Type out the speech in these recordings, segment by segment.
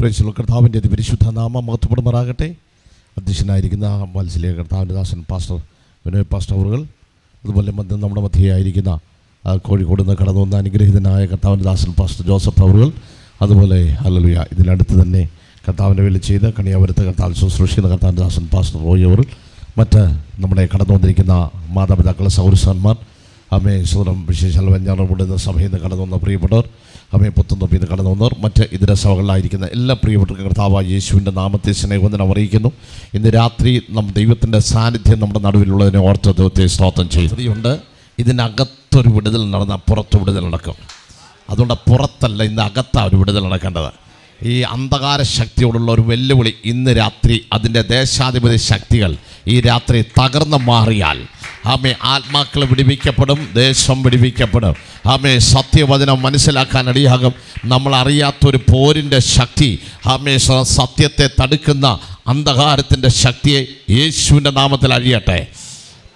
Price കർത്താവിൻ്റെ പരിശുദ്ധ നാമം മഹത്വപ്പെടുമാറാകട്ടെ. അധ്യക്ഷനായിരിക്കുന്ന വത്സലീയ കർത്താവിൻ്റെ ദാസൻ പാസ്റ്റർ വിനോയ് പാസ്റ്റർ അവറുകൾ, അതുപോലെ നമ്മുടെ മധ്യയായിരിക്കുന്ന കോഴിക്കോട് നിന്ന് കടന്നു വന്ന അനുഗ്രഹീതനായ കർത്താവിൻ്റെ ദാസൻ പാസ്റ്റർ ജോസഫ് അവറുകൾ, അതുപോലെ ഹല്ലേലൂയ ഇതിനടുത്ത് തന്നെ കർത്താവിൻ്റെ വേല ചെയ്ത് കണിയാപുരത്ത് കർത്താവ് ശുശ്രൂഷിക്കുന്ന കർത്താവിൻ്റെ ദാസൻ പാസ്റ്റർ റോയ് അവർ, മറ്റ് നമ്മുടെ കടന്നു വന്നിരിക്കുന്ന മാതാപിതാക്കളെ സൗരസാന്മാർ, അമ്മേ സുതരം വിശേഷാൽ വെഞ്ഞാറുമുണ്ടെന്ന സഭയിൽ നിന്ന് കടന്നു വന്ന പ്രിയപ്പെട്ടവർ, അമ്മയെ പുത്തുന്നൊപ്പിൽ നിന്ന് കടന്നു വന്നവർ, മറ്റ് ഇതര സഭകളിലായിരിക്കുന്ന എല്ലാ പ്രിയപ്പെട്ടവർക്കും കർത്താവായ യേശുവിൻ്റെ നാമത്തെ സ്നേഹവന്ദനം അറിയിക്കുന്നു. ഇന്ന് രാത്രി ദൈവത്തിൻ്റെ സാന്നിധ്യം നമ്മുടെ നടുവിലുള്ളതിനെ ഓർത്ത് ദൈവത്തെ സ്തോത്രം ചെയ്യുന്നുണ്ട്. ഇതിനകത്തൊരു വിടുതൽ നടന്നാൽ പുറത്ത് വിടുതൽ നടക്കും. അതുകൊണ്ട് പുറത്തല്ല, ഇന്ന് അകത്താണ് ഒരു വിടുതൽ നടക്കേണ്ടത്. ഈ അന്ധകാര ശക്തിയോടുള്ള ഒരു വെല്ലുവിളി ഇന്ന് രാത്രി, അതിൻ്റെ ദേശാധിപതി ശക്തികൾ ഈ രാത്രി തകർന്നു മാറിയാൽ ആമേ ആത്മാക്കൾ വിടിവിക്കപ്പെടും, ദേശം വിടിവിക്കപ്പെടും. ആമേ സത്യവചനം മനസ്സിലാക്കാൻ ഇടയാകും. നമ്മൾ അറിയാത്തൊരു പോരിൻ്റെ ശക്തി, ആമേ സത്യത്തെ തടുക്കുന്ന അന്ധകാരത്തിൻ്റെ ശക്തിയെ യേശുവിൻ്റെ നാമത്തിൽ അഴിയട്ടെ.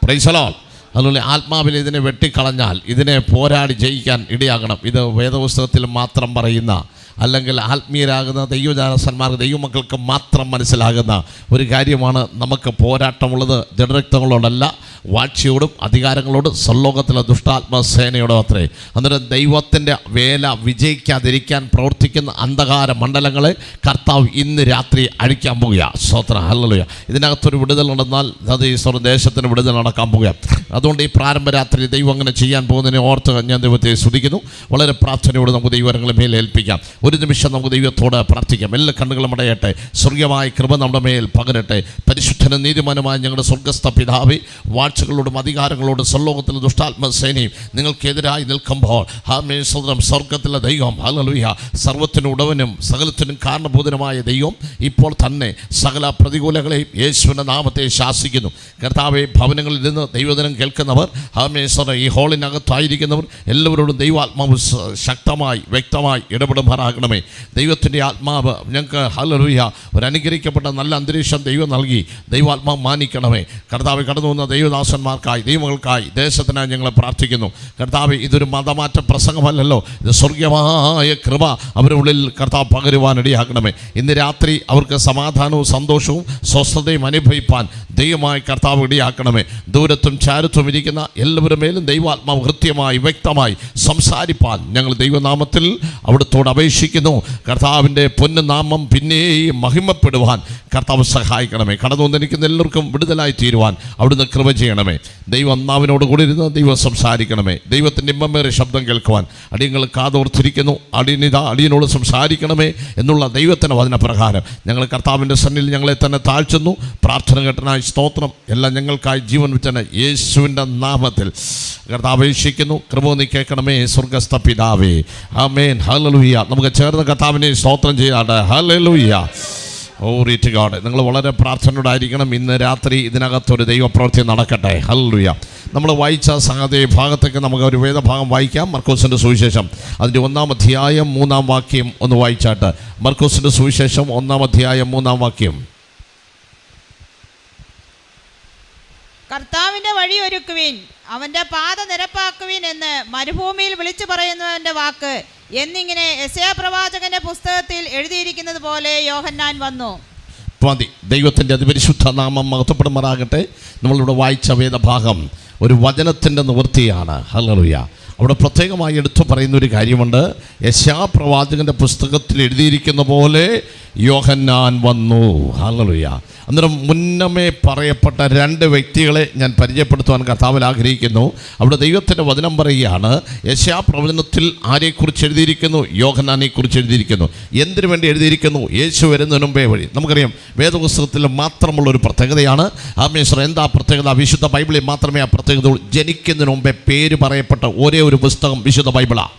Price the Lord. അതുപോലെ ആത്മാവിൽ ഇതിനെ വെട്ടിക്കളഞ്ഞാൽ ഇതിനെ പോരാടി ജയിക്കാൻ ഇടയാകണം. ഇത് വേദപുസ്തകത്തിൽ മാത്രം പറയുന്ന, അല്ലെങ്കിൽ ആത്മീയരാകുന്ന ദൈവജാനസന്മാർക്ക് ദൈവമക്കൾക്ക് മാത്രം മനസ്സിലാകുന്ന ഒരു കാര്യമാണ്. നമുക്ക് പോരാട്ടമുള്ളത് ജഡരക്തങ്ങളോടല്ല, വാഴ്ചയോടും അധികാരങ്ങളോടും സർലോകത്തിലെ ദുഷ്ടാത്മസേനയോടും അത്രേ. അന്നേരം ദൈവത്തിൻ്റെ വേല വിജയിക്കാതിരിക്കാൻ പ്രവർത്തിക്കുന്ന അന്ധകാര മണ്ഡലങ്ങളെ കർത്താവ് ഇന്ന് രാത്രി അഴിക്കാൻ പോകുക. സ്തോത്രം, ഹല്ലേലൂയ. ഇതിനകത്തൊരു വിടുതൽ നടന്നാൽ അത് ഈ ദേശത്തിന് വിടുതൽ നടക്കാൻ പോകുക. അതുകൊണ്ട് ഈ പ്രാരംഭ രാത്രി ദൈവം അങ്ങനെ ചെയ്യാൻ പോകുന്നതിനെ ഓർത്ത് ഞാൻ ദൈവത്തെ സ്തുതിക്കുന്നു. വളരെ പ്രാർത്ഥനയോട് നമുക്ക് ദൈവങ്ങളെ മേൽ ഏൽപ്പിക്കാം. ഒരു നിമിഷം നമുക്ക് ദൈവത്തോട് പ്രാർത്ഥിക്കാം. എല്ലാ കണ്ണുകളും അടയട്ടെ. സ്വർഗീയമായ കൃപ നമ്മുടെ മേൽ പകരട്ടെ. പരിശുദ്ധനും നീതിമാനുമായ ഞങ്ങളുടെ സ്വർഗസ്ഥ പിതാവേ, വാഴ്ചകളോടും അധികാരങ്ങളോടും സർലോകത്തിലെ ദുഷ്ടാത്മസേനയും നിങ്ങൾക്കെതിരായി നിൽക്കുമ്പോൾ സ്വർഗത്തിലെ ദൈവം ഹല്ലേലൂയ, സർവ്വത്തിനും ഉടവനും സകലത്തിനും കാരണഭൂതനുമായ ദൈവം ഇപ്പോൾ തന്നെ സകല പ്രതികൂലങ്ങളെയും യേശുവിൻ്റെ നാമത്തെ ശാസിക്കുന്നു. കർത്താവെ, ഭവനങ്ങളിൽ നിന്ന് ദൈവദിനം കേൾക്കുന്നവർ, ഈ ഹാളിനകത്തായിരിക്കുന്നവർ എല്ലാവരോടും ദൈവാത്മാവ് ശക്തമായി വ്യക്തമായി ഇടപെടുമാറാകണമേ. ദൈവത്തിൻ്റെ ആത്മാവ് ഞങ്ങൾക്ക് ഹല്ലേലൂയ ഒരു അനുഗ്രഹിക്കപ്പെട്ട നല്ല അന്തരീക്ഷം ദൈവം നൽകി ദൈവാത്മാവ് മാനിക്കണമേ. കർത്താവ്, കടന്നു വന്ന ദൈവദാസന്മാർക്കായി ദൈവങ്ങൾക്കായി ദേശത്തിനായി ഞങ്ങൾ പ്രാർത്ഥിക്കുന്നു. കർത്താവ്, ഇതൊരു മതമാറ്റ പ്രസംഗമല്ലല്ലോ, ഇത് സ്വർഗീയമായ കൃപ അവരുടെ ഉള്ളിൽ കർത്താവ് പകരുവാനിടയാക്കണമേ. ഇന്ന് രാത്രി അവർക്ക് സമാധാനവും സന്തോഷവും സ്വസ്ഥതയും അനുഭവിപ്പാൻ ദൈവമായി കർത്താവ് ഇടയാക്കണമേ. ദൂരത്തും ചാരത്തും ഇരിക്കുന്ന എല്ലാവരുടെ മേലും ദൈവാത്മാവ് കൃത്യമായി വ്യക്തമായി സംസാരിപ്പാൻ ഞങ്ങൾ ദൈവനാമത്തിൽ അവിടുത്തോട് അപേക്ഷിക്കുന്നു. കർത്താവിൻ്റെ പൊന്നുനാമം പിന്നെയും മഹിമപ്പെടുവാൻ കർത്താവ് സഹായിക്കണമേ. കടന്നു വന്നിരിക്കുന്ന എല്ലാവർക്കും വിടുതലായി തീരുവാൻ അവിടുന്ന് കൃപ ചെയ്യണമേ. ദൈവം അന്നാവിനോട് കൂടി ഇരുന്ന് ദൈവം സംസാരിക്കണമേ. ദൈവത്തിൻ്റെ ഇമ്പമേറിയ ശബ്ദം കേൾക്കുവാൻ അടിയങ്ങൾ കാതോർത്തിരിക്കുന്നു. അടിയനോട് സംസാരിക്കണമേ എന്നുള്ള ദൈവത്തിൻ്റെ വചനപ്രകാരം ഞങ്ങൾ കർത്താവിൻ്റെ സന്നിധിയിൽ ഞങ്ങളെ തന്നെ താഴ്ത്തുന്നു. പ്രാർത്ഥന കേട്ടനായി സ്തോത്രം. എല്ലാം ഞങ്ങൾക്കായി ജീവൻ വെച്ചന യേശുവിൻ്റെ നാമത്തിൽ കർത്താവ് അപേക്ഷിക്കുന്നു. കൃപ നീ കേൾക്കണമേ സ്വർഗസ്ഥ പിതാവേ. ആമേൻ, ഹല്ലേലൂയ. നമുക്ക് ചേർന്ന് കർത്താവിനെ സ്തോത്രം ചെയ്യാട്ടെ. ഹല്ലേലൂയ. Glory to God. നിങ്ങൾ വളരെ പ്രാർത്ഥനയോടായിരിക്കണം. ഇന്ന് രാത്രി ഇതിനകത്തൊരു ദൈവപ്രവൃത്തി നടക്കട്ടെ. ഹല്ലേലൂയ. നമ്മൾ വായിച്ച സംഗതി ഭാഗത്തേക്ക് നമുക്ക് ഒരു വേദഭാഗം വായിക്കാം. മർക്കോസിൻ്റെ സുവിശേഷം അതിൻ്റെ 1-ാം അധ്യായം 3-ാം വാക്യം ഒന്ന് വായിച്ചാട്ട്. മർക്കോസിൻ്റെ സുവിശേഷം 1-ാം അധ്യായം 3-ാം വാക്യം. കർത്താവിന്റെ വഴി ഒരുക്കുവിൻ, അവന്റെ പാത നിരപ്പാക്കുവിൻ എന്ന് മരുഭൂമിയിൽ വിളിച്ചു പറയുന്നവന്റെ വാക്ക് എന്നിങ്ങനെ യെശയ്യാ പ്രവാചകന്റെ പുസ്തകത്തിൽ എഴുതിയിരിക്കുന്നത് പോലെ യോഹന്നാൻ വന്നു. ദൈവത്തിൻ്റെ അതിപരിശുദ്ധ നാമം മഹത്വപ്പെടുമാറാകട്ടെ. നമ്മളിവിടെ വായിച്ച വേദഭാഗം ഒരു വചനത്തിൻ്റെ നിവൃത്തിയാണ്. ഹല്ലേലൂയ. അവിടെ പ്രത്യേകമായി എടുത്തു പറയുന്ന ഒരു കാര്യമുണ്ട്. യെശയ്യാ പ്രവാചകന്റെ പുസ്തകത്തിൽ എഴുതിയിരിക്കുന്ന പോലെ യോഹന്നാൻ വന്നു. ഹല്ലേലൂയ. അന്നേരം മുന്നമേ പറയപ്പെട്ട 2 വ്യക്തികളെ ഞാൻ പരിചയപ്പെടുത്തുവാൻ കർത്താവിൽ ആഗ്രഹിക്കുന്നു. അവിടെ ദൈവത്തിൻ്റെ വചനം പറയുകയാണ്, യെശയ്യാ പ്രവചനത്തിൽ ആരെക്കുറിച്ച് എഴുതിയിരിക്കുന്നു? യോഹന്നാനെക്കുറിച്ച് എഴുതിയിരിക്കുന്നു. എന്തിനു വേണ്ടി എഴുതിയിരിക്കുന്നു? യേശു വരുന്നതിന് മുമ്പേ വഴി. നമുക്കറിയാം വേദപുസ്തകത്തിൽ മാത്രമുള്ളൊരു പ്രത്യേകതയാണ്. ആമേശ്വർ, എന്താ പ്രത്യേകത? വിശുദ്ധ ബൈബിളിൽ മാത്രമേ ആ പ്രത്യേകത. ജനിക്കുന്നതിന് മുമ്പേ പേര് പറയപ്പെട്ട ഒരേ ഒരു പുസ്തകം വിശുദ്ധ ബൈബിളാണ്.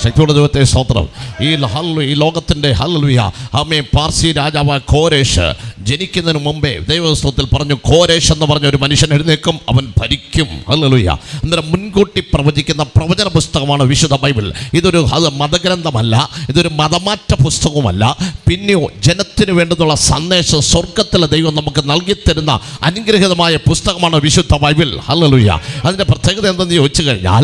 ശക്തിയോടെ ദൈവത്തെ സ്തോത്രം. ഈ ലോകത്തിൻ്റെ ഹല്ലേലൂയ ആമേൻ പാർസി രാജാവായ കോരേഷ് ജനിക്കുന്നതിന് മുമ്പേ ദൈവപുസ്തകത്തിൽ പറഞ്ഞു, കോരേഷ് എന്ന് പറഞ്ഞ ഒരു മനുഷ്യൻ എഴുന്നേക്കും, അവൻ ഭരിക്കും. ഹല്ലേലൂയ. അന്നേരം മുൻകൂട്ടി പ്രവചിക്കുന്ന പ്രവചന പുസ്തകമാണ് വിശുദ്ധ ബൈബിൾ. ഇതൊരു മതഗ്രന്ഥമല്ല, ഇതൊരു മതമാറ്റ പുസ്തകവുമല്ല. പിന്നെയോ ജനത്തിന് വേണ്ടുന്നുള്ള സന്ദേശം സ്വർഗത്തിലെ ദൈവം നമുക്ക് നൽകിത്തരുന്ന അനുഗ്രഹീതമായ പുസ്തകമാണ് വിശുദ്ധ ബൈബിൾ. ഹല്ലേലൂയ. അതിൻ്റെ പ്രത്യേകത എന്തെന്ന് ചോദിച്ചു കഴിഞ്ഞാൽ,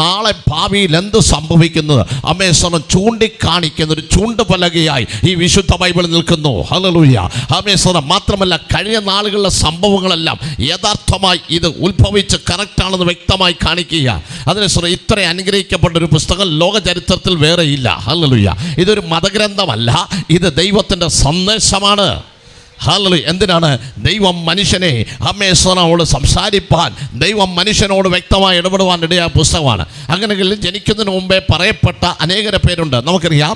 നാളെ ഭാവിയിൽ എന്ത് സംഭവിക്കുന്നു എന്നുള്ളത് അമേശ്വരം ചൂണ്ടിക്കാണിക്കുന്ന ഒരു ചൂണ്ടുപലകയായി ഈ വിശുദ്ധ ബൈബിൾ നിൽക്കുന്നു. ഹല്ലേലൂയ. അമേശ്വരം മാത്രമല്ല, കഴിഞ്ഞ നാളുകളിലെ സംഭവങ്ങളെല്ലാം യഥാർത്ഥമായി ഇത് ഉത്ഭവിച്ച് കറക്റ്റാണെന്ന് വ്യക്തമായി കാണിക്കുക. അതിന് ഇത്ര അനുഗ്രഹിക്കപ്പെട്ട ഒരു പുസ്തകം ലോക ചരിത്രത്തിൽ വേറെയില്ല. ഹല്ലേലൂയ. ഇതൊരു മതഗ്രന്ഥമല്ല, ഇത് ദൈവത്തിൻ്റെ സന്ദേശമാണ്. ഹല്ലേലൂയ. എന്തിനാണ്? ദൈവം മനുഷ്യനെ അമേശ്വരനോട് സംസാരിപ്പാൻ, ദൈവം മനുഷ്യനോട് വ്യക്തമായി ഇടപെടുവാൻ ഇടയായ പുസ്തകമാണ്. അങ്ങനെയെങ്കിൽ ജനിക്കുന്നതിന് മുമ്പേ പറയപ്പെട്ട അനേകര പേരുണ്ട്. നമുക്കറിയാം,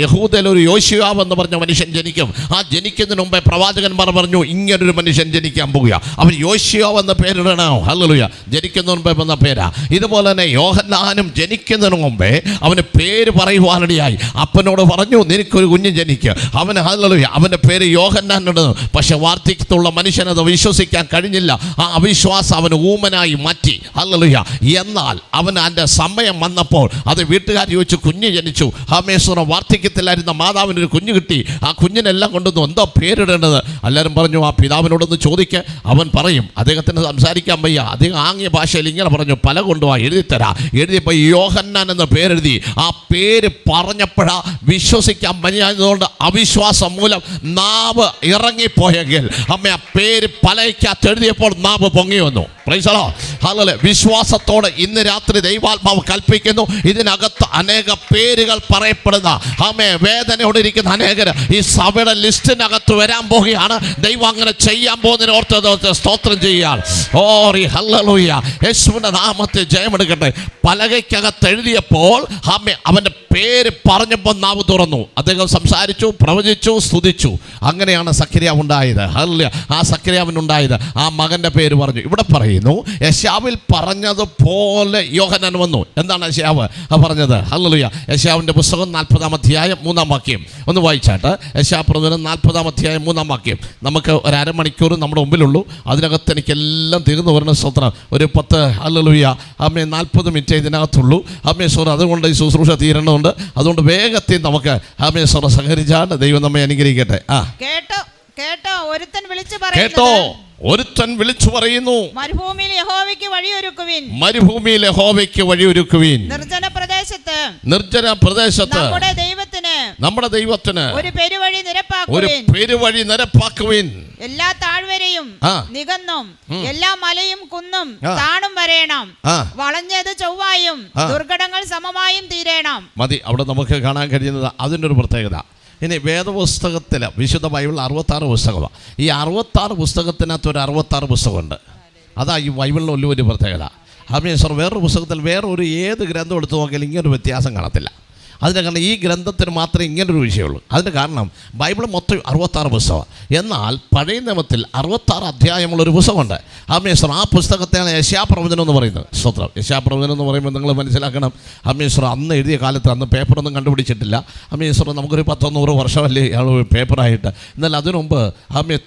യഹൂദയിൽ ഒരു യോശുവാവ് എന്ന് പറഞ്ഞ മനുഷ്യൻ ജനിക്കും. ആ ജനിക്കുന്നതിന് മുമ്പേ പ്രവാചകന്മാർ പറഞ്ഞു ഇങ്ങനൊരു മനുഷ്യൻ ജനിക്കാൻ പോകുക, അവൻ യോശുവാവ് എന്ന പേരിടണോ. ഹല്ലേലൂയ. ജനിക്കുന്നതിന് മുമ്പേ വന്ന പേരാ. ഇതുപോലെ തന്നെ യോഹന്നാനും ജനിക്കുന്നതിന് മുമ്പേ അവന് പേര് പറയുവാനിടയായി. അപ്പനോട് പറഞ്ഞു നിനക്കൊരു കുഞ്ഞ് ജനിക്കുക. അവന് ഹല്ലേലൂയ അവൻ്റെ പേര് യോഹന്നാൻ. പക്ഷെ വാർദ്ധക്യത്തുള്ള മനുഷ്യനത് വിശ്വസിക്കാൻ കഴിഞ്ഞില്ല. ആ അവിശ്വാസം അവന് ഊമനായി മാറ്റി. ഹല്ലേലൂയ. എന്നാൽ അവൻ അതിൻ്റെ സമയം വന്നപ്പോൾ അത് വീട്ടുകാർ ചോദിച്ചു, കുഞ്ഞ് ജനിച്ചു. അമേശ്വരം വാർദ്ധക്യത്തിലായിരുന്ന മാതാവിനൊരു കുഞ്ഞ് കിട്ടി. ആ കുഞ്ഞിനെല്ലാം കൊണ്ടുവന്നു, എന്തോ പേരിടേണ്ടത്? എല്ലാവരും പറഞ്ഞു ആ പിതാവിനോടൊന്ന് ചോദിക്കുക, അവൻ പറയും. അദ്ദേഹത്തിന് സംസാരിക്കാൻ വയ്യ. അദ്ദേഹം ആംഗ്യ ഭാഷയിൽ ഇങ്ങനെ പറഞ്ഞു, പല കൊണ്ടുപോയി എഴുതിത്തരാ. എഴുതിയപ്പോൾ യോഹന്നാൻ എന്ന പേരെഴുതി. ആ പേര് പറഞ്ഞപ്പോഴാ വിശ്വസിക്കാൻ വയ്യാത്തതുകൊണ്ട് അവിശ്വാസം മൂലം നാവ് ഇറങ്ങിപ്പോയെങ്കിൽ ആ പേര് പലയ്ക്കകത്ത് എഴുതിയപ്പോൾ നാവ് പൊങ്ങി വന്നു. Price the Lord. ഹല്ലേലൂയ. വിശ്വാസത്തോടെ ഇന്ന് രാത്രി ദൈവാത്മാവ് കൽപ്പിക്കുന്നു, ഇതിനകത്ത് അനേക പേരുകൾ പറയപ്പെടുന്ന വേദനയോടെ ഇരിക്കുന്ന അനേകർ ഈ സഭയുടെ ലിസ്റ്റിനകത്ത് വരാൻ പോവുകയാണ്. ദൈവം അങ്ങനെ ചെയ്യാൻ പോകുന്നതിന് ഓർത്ത് സ്തോത്രം ചെയ്യുകയാണ്. ഹല്ലേലൂയ. യേശുവിന്റെ നാമത്തിൽ ജയമെടുക്കട്ടെ. പലകയ്ക്കകത്ത് എഴുതിയപ്പോൾ അവൻ്റെ പേര് പറഞ്ഞപ്പോൾ നാവ് തുറന്നു. അദ്ദേഹം സംസാരിച്ചു, പ്രവചിച്ചു, സ്തുതിച്ചു. അങ്ങനെയാണ് സഖര്യാവ് ഉണ്ടായത്. ഹല്ലേലൂയ. ആ സഖര്യാവിനുണ്ടായത് ആ മകൻ്റെ പേര് പറഞ്ഞു. ഇവിടെ പറയുന്നു യെശയ്യാവിൽ പറഞ്ഞതുപോലെ യോഹന്നാൻ വന്നു. എന്താണ് യെശയ്യാവ് പറഞ്ഞത്? ഹല്ലേലൂയ. യെശയ്യാവിൻ്റെ പുസ്തകം 40-ാം അധ്യായം 3-ാം വാക്യം ഒന്ന് വായിച്ചാട്ട്. യെശയ്യാ പ്രവചനം 40-ാം അധ്യായം 3-ാം വാക്യം. നമുക്ക് ഒരു അരമണിക്കൂർ നമ്മുടെ മുമ്പിലുള്ളൂ. അതിനകത്ത് എനിക്കെല്ലാം തീർന്നു വരുന്ന സ്തോത്രം. ഒരു 10 ഹല്ലേലൂയ 40 മിനിറ്റ് ഇതിനകത്തുള്ളൂ. സോറ അതുകൊണ്ട് ഈ ശുശ്രൂഷ തീരേണ്ടതുണ്ട്. അതുകൊണ്ട് വേഗത്തിൽ നമുക്ക് സോറ സഹകരിച്ചാണ്. ദൈവം നമ്മെ അനുഗ്രഹിക്കട്ടെ. കേട്ടോ, ഒരുത്തൻ വിളിച്ചു പറയുന്നു, മരുഭൂമിയിൽ യഹോവയ്ക്ക് വഴിയൊരുക്കുവിൻ. നിർജ്ജന പ്രദേശത്ത് നമ്മുടെ ദൈവത്തിന് ഒരു പെരുവഴി നിരപ്പാക്കുവിൻ. എല്ലാ താഴ്വരയും നികന്നും എല്ലാ മലയും കുന്നും താണും വരേണം. വളഞ്ഞത് ചൊവ്വായും ദുർഘടങ്ങൾ സമമായും തീരേണം. മതി. അവിടെ നമുക്ക് കാണാൻ കഴിയുന്നത് അതിൻ്റെ ഒരു പ്രത്യേകത. ഇനി വേദപുസ്തകത്തിൽ വിശുദ്ധ ബൈബിൾ 66 പുസ്തകമാണ്. ഈ 66 പുസ്തകത്തിനകത്ത് ഒരു 66 പുസ്തകമുണ്ട്. അതാ ഈ ബൈബിളിന് വലിയൊരു പ്രത്യേകത. വേറൊരു പുസ്തകത്തിൽ വേറൊരു ഏത് ഗ്രന്ഥം എടുത്തു നോക്കിയാലും ഇങ്ങനൊരു വ്യത്യാസം കാണത്തില്ല. അതിൻ്റെ കാരണം ഈ ഗ്രന്ഥത്തിന് മാത്രമേ ഇങ്ങനൊരു വിഷയമുള്ളൂ. അതിൻ്റെ കാരണം ബൈബിൾ മൊത്തം 66 പുസ്തകമാണ്. എന്നാൽ പഴയ നിയമത്തിൽ 66 അധ്യായമുള്ളൊരു പുസ്തകമുണ്ട്. അമേശ്വർ ആ പുസ്തകത്തെയാണ് യെശയ്യാ പ്രവചനം എന്ന് പറയുന്നത്. സ്തോത്രം. യെശയ്യാ പ്രവചനം എന്ന് പറയുമ്പോൾ നിങ്ങൾ മനസ്സിലാക്കണം, അമേശ്വർ അന്ന് എഴുതിയ കാലത്ത് അന്ന് പേപ്പറൊന്നും കണ്ടുപിടിച്ചിട്ടില്ല. അമേശ്വർ നമുക്കൊരു 100-100 വർഷമല്ലേ പേപ്പറായിട്ട്. എന്നാൽ അതിനു മുമ്പ്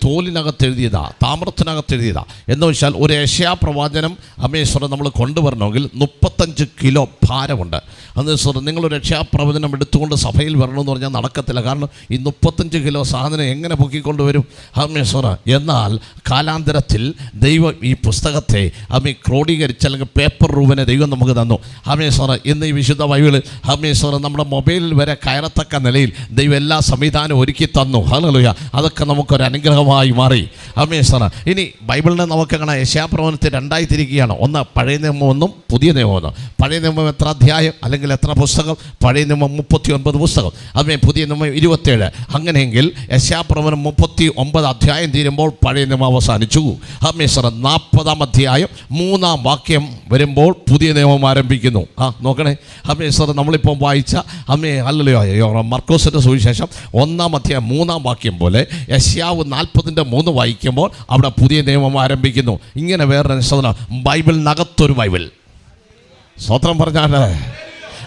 തോലിനകത്ത് എഴുതിയതാ, താമ്രത്തിനകത്ത് എഴുതിയതാ. എന്ന് വെച്ചാൽ ഒരു യെശയ്യാ പ്രവചനം അമേശ്വർ നമ്മൾ കൊണ്ടുവരണമെങ്കിൽ 35 കിലോ ഭാരമുണ്ട്. അമേശ്വർ നിങ്ങളൊരു യെശയ്യാ പ്രവചനം എടുത്തുകൊണ്ട് സഭയിൽ വരണമെന്ന് പറഞ്ഞാൽ നടക്കത്തില്ല. കാരണം ഈ 35 കിലോ സാധനം എങ്ങനെ പൊക്കിക്കൊണ്ടുവരും? ഹമേശ്വര. എന്നാൽ കാലാന്തരത്തിൽ ദൈവം ഈ പുസ്തകത്തെ ക്രോഡീകരിച്ച് അല്ലെങ്കിൽ പേപ്പർ രൂപനെ ദൈവം നമുക്ക് തന്നു. ഹമേശ്വര. ഇന്ന് ഈ വിശുദ്ധ ബൈബിളിൽ ഹമേശ്വര നമ്മുടെ മൊബൈലിൽ വരെ കയറത്തക്ക നിലയിൽ ദൈവം എല്ലാ സംവിധാനവും ഒരുക്കി തന്നു. ഹല്ലേലൂയ. അതൊക്കെ നമുക്കൊരു അനുഗ്രഹമായി മാറി. ഹമേശ്വര. ഇനി ബൈബിളിനെ നമുക്ക് കാണാം. യെശയ്യാ പ്രവചനത്തെ 2ആയി തിരിക്കുകയാണ്. ഒന്ന് പഴയ നിയമം ഒന്നും പുതിയ നിയമം ഒന്നും. പഴയ നിയമം എത്ര അധ്യായം അല്ലെങ്കിൽ എത്ര പുസ്തകം? പഴയ നിയമം 39 പുസ്തകം. അതുമേ പുതിയ നിയമം 27. അങ്ങനെയെങ്കിൽ യെശയ്യാ പ്രവചനം 39 അധ്യായം തീരുമ്പോൾ പഴയ നിയമം അവസാനിച്ചു. ഹമേശ്വര. 40-ാം അധ്യായം 3-ാം വാക്യം വരുമ്പോൾ പുതിയ നിയമം ആരംഭിക്കുന്നു. നോക്കണേ ഹമേശ്വര. നമ്മളിപ്പോൾ വായിച്ച മർക്കോസിൻ്റെ സുവിശേഷം 1-ാം അധ്യായം 3-ാം വാക്യം പോലെ യെശയ്യാവ് 40-3 വായിക്കുമ്പോൾ അവിടെ പുതിയ നിയമം ആരംഭിക്കുന്നു. ഇങ്ങനെ വേറൊരു ബൈബിളിനകത്തൊരു ബൈബിൾ. സ്വത്രം പറഞ്ഞാൽ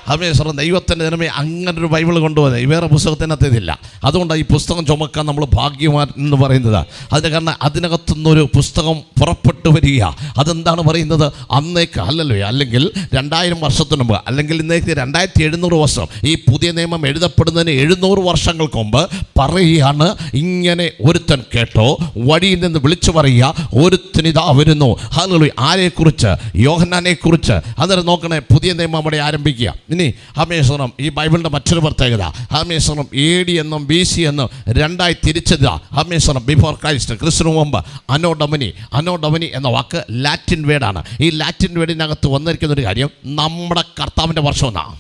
ഹമേശ്വരൻ ദൈവത്തിൻ്റെ ജനമേ അങ്ങനൊരു ബൈബിൾ കൊണ്ടുപോകുന്നത് ഈ വേറെ പുസ്തകത്തിനകത്ത് ഇതില്ല. അതുകൊണ്ടാണ് ഈ പുസ്തകം ചുമക്കാൻ നമ്മൾ ഭാഗ്യവാൻ എന്ന് പറയുന്നത്. അതിന് കാരണം അതിനകത്ത് നടത്തുന്നൊരു പുസ്തകം പുറപ്പെട്ടു വരിക. അതെന്താണ് പറയുന്നത്? അന്നേക്ക് അല്ലല്ലോ, അല്ലെങ്കിൽ 2000 വർഷത്തിന് മുമ്പ്, അല്ലെങ്കിൽ ഇന്നേക്ക് 2700 വർഷം, ഈ പുതിയ നിയമം എഴുതപ്പെടുന്നതിന് 700 വർഷങ്ങൾക്ക് മുമ്പ് പറയുകയാണ്, ഇങ്ങനെ ഒരുത്തൻ കേട്ടോ, വഴിയിൽ നിന്ന് വിളിച്ചു പറയുക, ഒരുത്തനിതാ വരുന്നു. ഹല്ലേലൂയ. ആരെക്കുറിച്ച്? യോഹന്നാനെക്കുറിച്ച്. അന്നേരം നോക്കണേ, പുതിയ നിയമം അവിടെ ആരംഭിക്കുക. ഇനി ഹമേശ്വരം ഈ ബൈബിളിൻ്റെ മറ്റൊരു പ്രത്യേകത, ഹമേശ്വരം AD എന്നും BC എന്നും രണ്ടായി തിരിച്ചത്. ഹമേശ്വരം ബിഫോർ ക്രൈസ്റ്റ്, ക്രിസ്തു മുമ്പ്. അനോഡമനി എന്ന വാക്ക് ലാറ്റിൻ വേർഡാണ്. ഈ ലാറ്റിൻ വേർഡിനകത്ത് വന്നിരിക്കുന്ന ഒരു കാര്യം നമ്മുടെ കർത്താവിൻ്റെ വർഷം എന്നാണ്.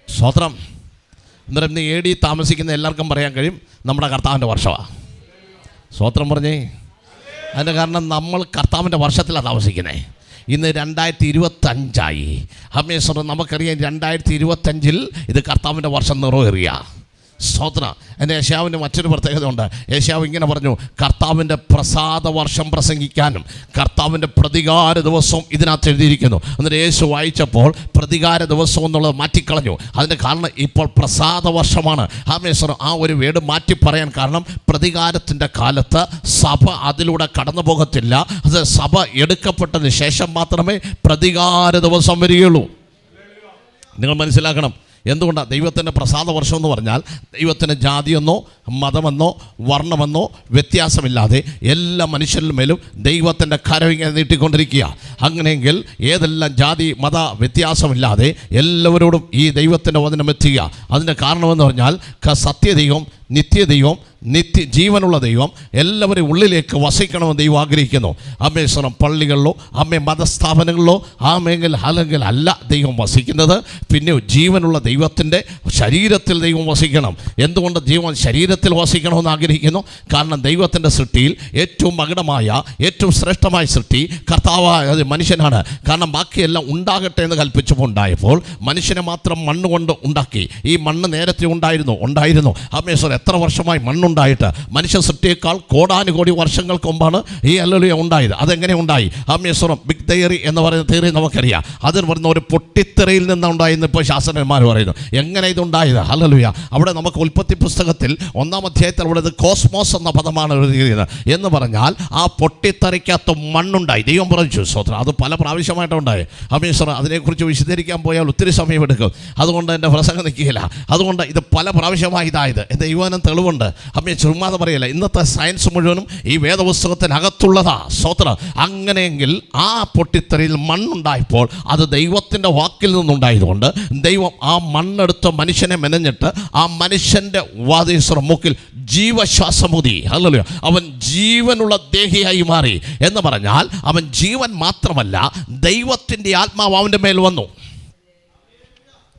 സ്വത്രം. അന്നേരം ഇന്ന് AD താമസിക്കുന്ന എല്ലാവർക്കും പറയാൻ കഴിയും നമ്മുടെ കർത്താവിൻ്റെ വർഷമാണ്. സ്വത്രം പറഞ്ഞേ. അതിൻ്റെ കാരണം നമ്മൾ കർത്താവിൻ്റെ വർഷത്തിലാണ് താമസിക്കുന്നത്. ഇന്ന് 2025 ഹമേശ്വരം. നമുക്കറിയാം 2025 ഇത് കർത്താവിൻ്റെ വർഷം നിറവേറിയ. സ്തോത്രം. എൻ്റെ യേശാവിന് മറ്റൊരു പ്രത്യേകത ഉണ്ട്. യേശാവ് ഇങ്ങനെ പറഞ്ഞു, കർത്താവിൻ്റെ പ്രസാദ വർഷം പ്രസംഗിക്കാനും കർത്താവിൻ്റെ പ്രതികാര ദിവസവും ഇതിനകത്ത് എഴുതിയിരിക്കുന്നു. എന്നിട്ട് യേശു വായിച്ചപ്പോൾ പ്രതികാര ദിവസം എന്നുള്ളത് മാറ്റിക്കളഞ്ഞു. അതിൻ്റെ കാരണം ഇപ്പോൾ പ്രസാദ വർഷമാണ്. ഹമേശ്വരം ആ ഒരു വേട് മാറ്റി പറയാൻ കാരണം, പ്രതികാരത്തിൻ്റെ കാലത്ത് സഭ അതിലൂടെ കടന്നു പോകത്തില്ല. അത് സഭ എടുക്കപ്പെട്ടതിന് ശേഷം മാത്രമേ പ്രതികാര ദിവസം വരികയുള്ളൂ. നിങ്ങൾ മനസ്സിലാക്കണം. എന്തുകൊണ്ടാണ്? ദൈവത്തിൻ്റെ പ്രസാദ വർഷം എന്ന് പറഞ്ഞാൽ ദൈവത്തിന് ജാതിയെന്നോ മതമെന്നോ വർണ്ണമെന്നോ വ്യത്യാസമില്ലാതെ എല്ലാ മനുഷ്യരുടെ മേലും ദൈവത്തിൻ്റെ കരം ഇങ്ങനെ നീട്ടിക്കൊണ്ടിരിക്കുക. അങ്ങനെയെങ്കിൽ ഏതെല്ലാം ജാതി മത വ്യത്യാസമില്ലാതെ എല്ലാവരോടും ഈ ദൈവത്തിൻ്റെ വചനം എത്തുക. അതിൻ്റെ കാരണമെന്ന് പറഞ്ഞാൽ സത്യദൈവം, നിത്യദൈവം, ജീവനുള്ള ദൈവം എല്ലാവരും ഉള്ളിലേക്ക് വസിക്കണമെന്ന് ദൈവം ആഗ്രഹിക്കുന്നു. അമ്മേശ്വരം പള്ളികളിലോ മതസ്ഥാപനങ്ങളിലോ അല്ലെങ്കിൽ അല്ല ദൈവം വസിക്കുന്നത്. പിന്നെ ജീവനുള്ള ദൈവത്തിൻ്റെ ശരീരത്തിൽ ദൈവം വസിക്കണം. എന്തുകൊണ്ട് ദൈവം ശരീരത്തിൽ വസിക്കണമെന്ന് ആഗ്രഹിക്കുന്നു? കാരണം ദൈവത്തിൻ്റെ സൃഷ്ടിയിൽ ഏറ്റവും മകുടമായ, ഏറ്റവും ശ്രേഷ്ഠമായ സൃഷ്ടി കർത്താവായ മനുഷ്യനാണ്. കാരണം ബാക്കിയെല്ലാം ഉണ്ടാകട്ടെ എന്ന് കൽപ്പിച്ചപ്പോൾ ഉണ്ടായപ്പോൾ മനുഷ്യനെ മാത്രം മണ്ണ് കൊണ്ട് ഉണ്ടാക്കി. ഈ മണ്ണ് നേരത്തെ ഉണ്ടായിരുന്നു. അമ്മേശ്വരം എത്ര വർഷമായി മണ്ണുണ്ടായിട്ട്? മനുഷ്യ സൃഷ്ടിയേക്കാൾ കോടാനുകോടി വർഷങ്ങൾക്ക് മുമ്പാണ് ഈ ഹല്ലേലൂയ ഉണ്ടായത്. അതെങ്ങനെ ഉണ്ടായി? ഹമേശ്വരം ബിഗ് തിയറി എന്ന് പറയുന്ന തിയറി നമുക്കറിയാം. അതിൽ പറയുന്ന ഒരു പൊട്ടിത്തെറിയിൽ നിന്നാണ് ഉണ്ടായെന്ന് ഇപ്പോൾ ശാസ്ത്രജ്ഞന്മാർ പറയുന്നു. എങ്ങനെ ഇതുണ്ടായത്? ഹല്ലേലൂയ. അവിടെ നമുക്ക് ഉൽപ്പത്തി പുസ്തകത്തിൽ 1-ാം അധ്യായത്തിൽ അവിടെ കോസ്മോസ് എന്ന പദമാണ് എഴുതിയിരിക്കുന്നത്. എന്ന് പറഞ്ഞാൽ ആ പൊട്ടിത്തെറിക്കകത്ത് മണ്ണുണ്ടായി. ദൈവം പറഞ്ഞു. സ്വത്രം. അത് പല പ്രാവശ്യമായിട്ടും ഉണ്ടായി. ഹമേശ്വരം അതിനെക്കുറിച്ച് വിശദീകരിക്കാൻ പോയാൽ ഒത്തിരി സമയമെടുക്കും. അതുകൊണ്ട് എൻ്റെ പ്രസംഗം നിൽക്കുകയില്ല. അതുകൊണ്ട് ഇത് പല പ്രാവശ്യമായി ഇതായത് ദൈവനം തെളിവുണ്ട്. അമ്മയെ ചുമ്മാതെ പറയല്ല. ഇന്നത്തെ സയൻസ് മുഴുവനും ഈ വേദപുസ്തകത്തിനകത്തുള്ളതാ. സ്വത്രം. അങ്ങനെയെങ്കിൽ ആ പൊട്ടിത്തെറിയിൽ മണ്ണുണ്ടായപ്പോൾ അത് ദൈവത്തിൻ്റെ വാക്കിൽ നിന്നുണ്ടായതുകൊണ്ട് ദൈവം ആ മണ്ണെടുത്ത് മനുഷ്യനെ മെനഞ്ഞിട്ട് ആ മനുഷ്യൻ്റെ മൂക്കിൽ ജീവശ്വാസമുതി. ഹല്ലേലൂയ. അവൻ ജീവനുള്ള ദേഹിയായി മാറി. എന്ന് പറഞ്ഞാൽ അവൻ ജീവൻ മാത്രമല്ല, ദൈവത്തിൻ്റെ ആത്മാവ് അവൻ്റെ മേൽ വന്നു.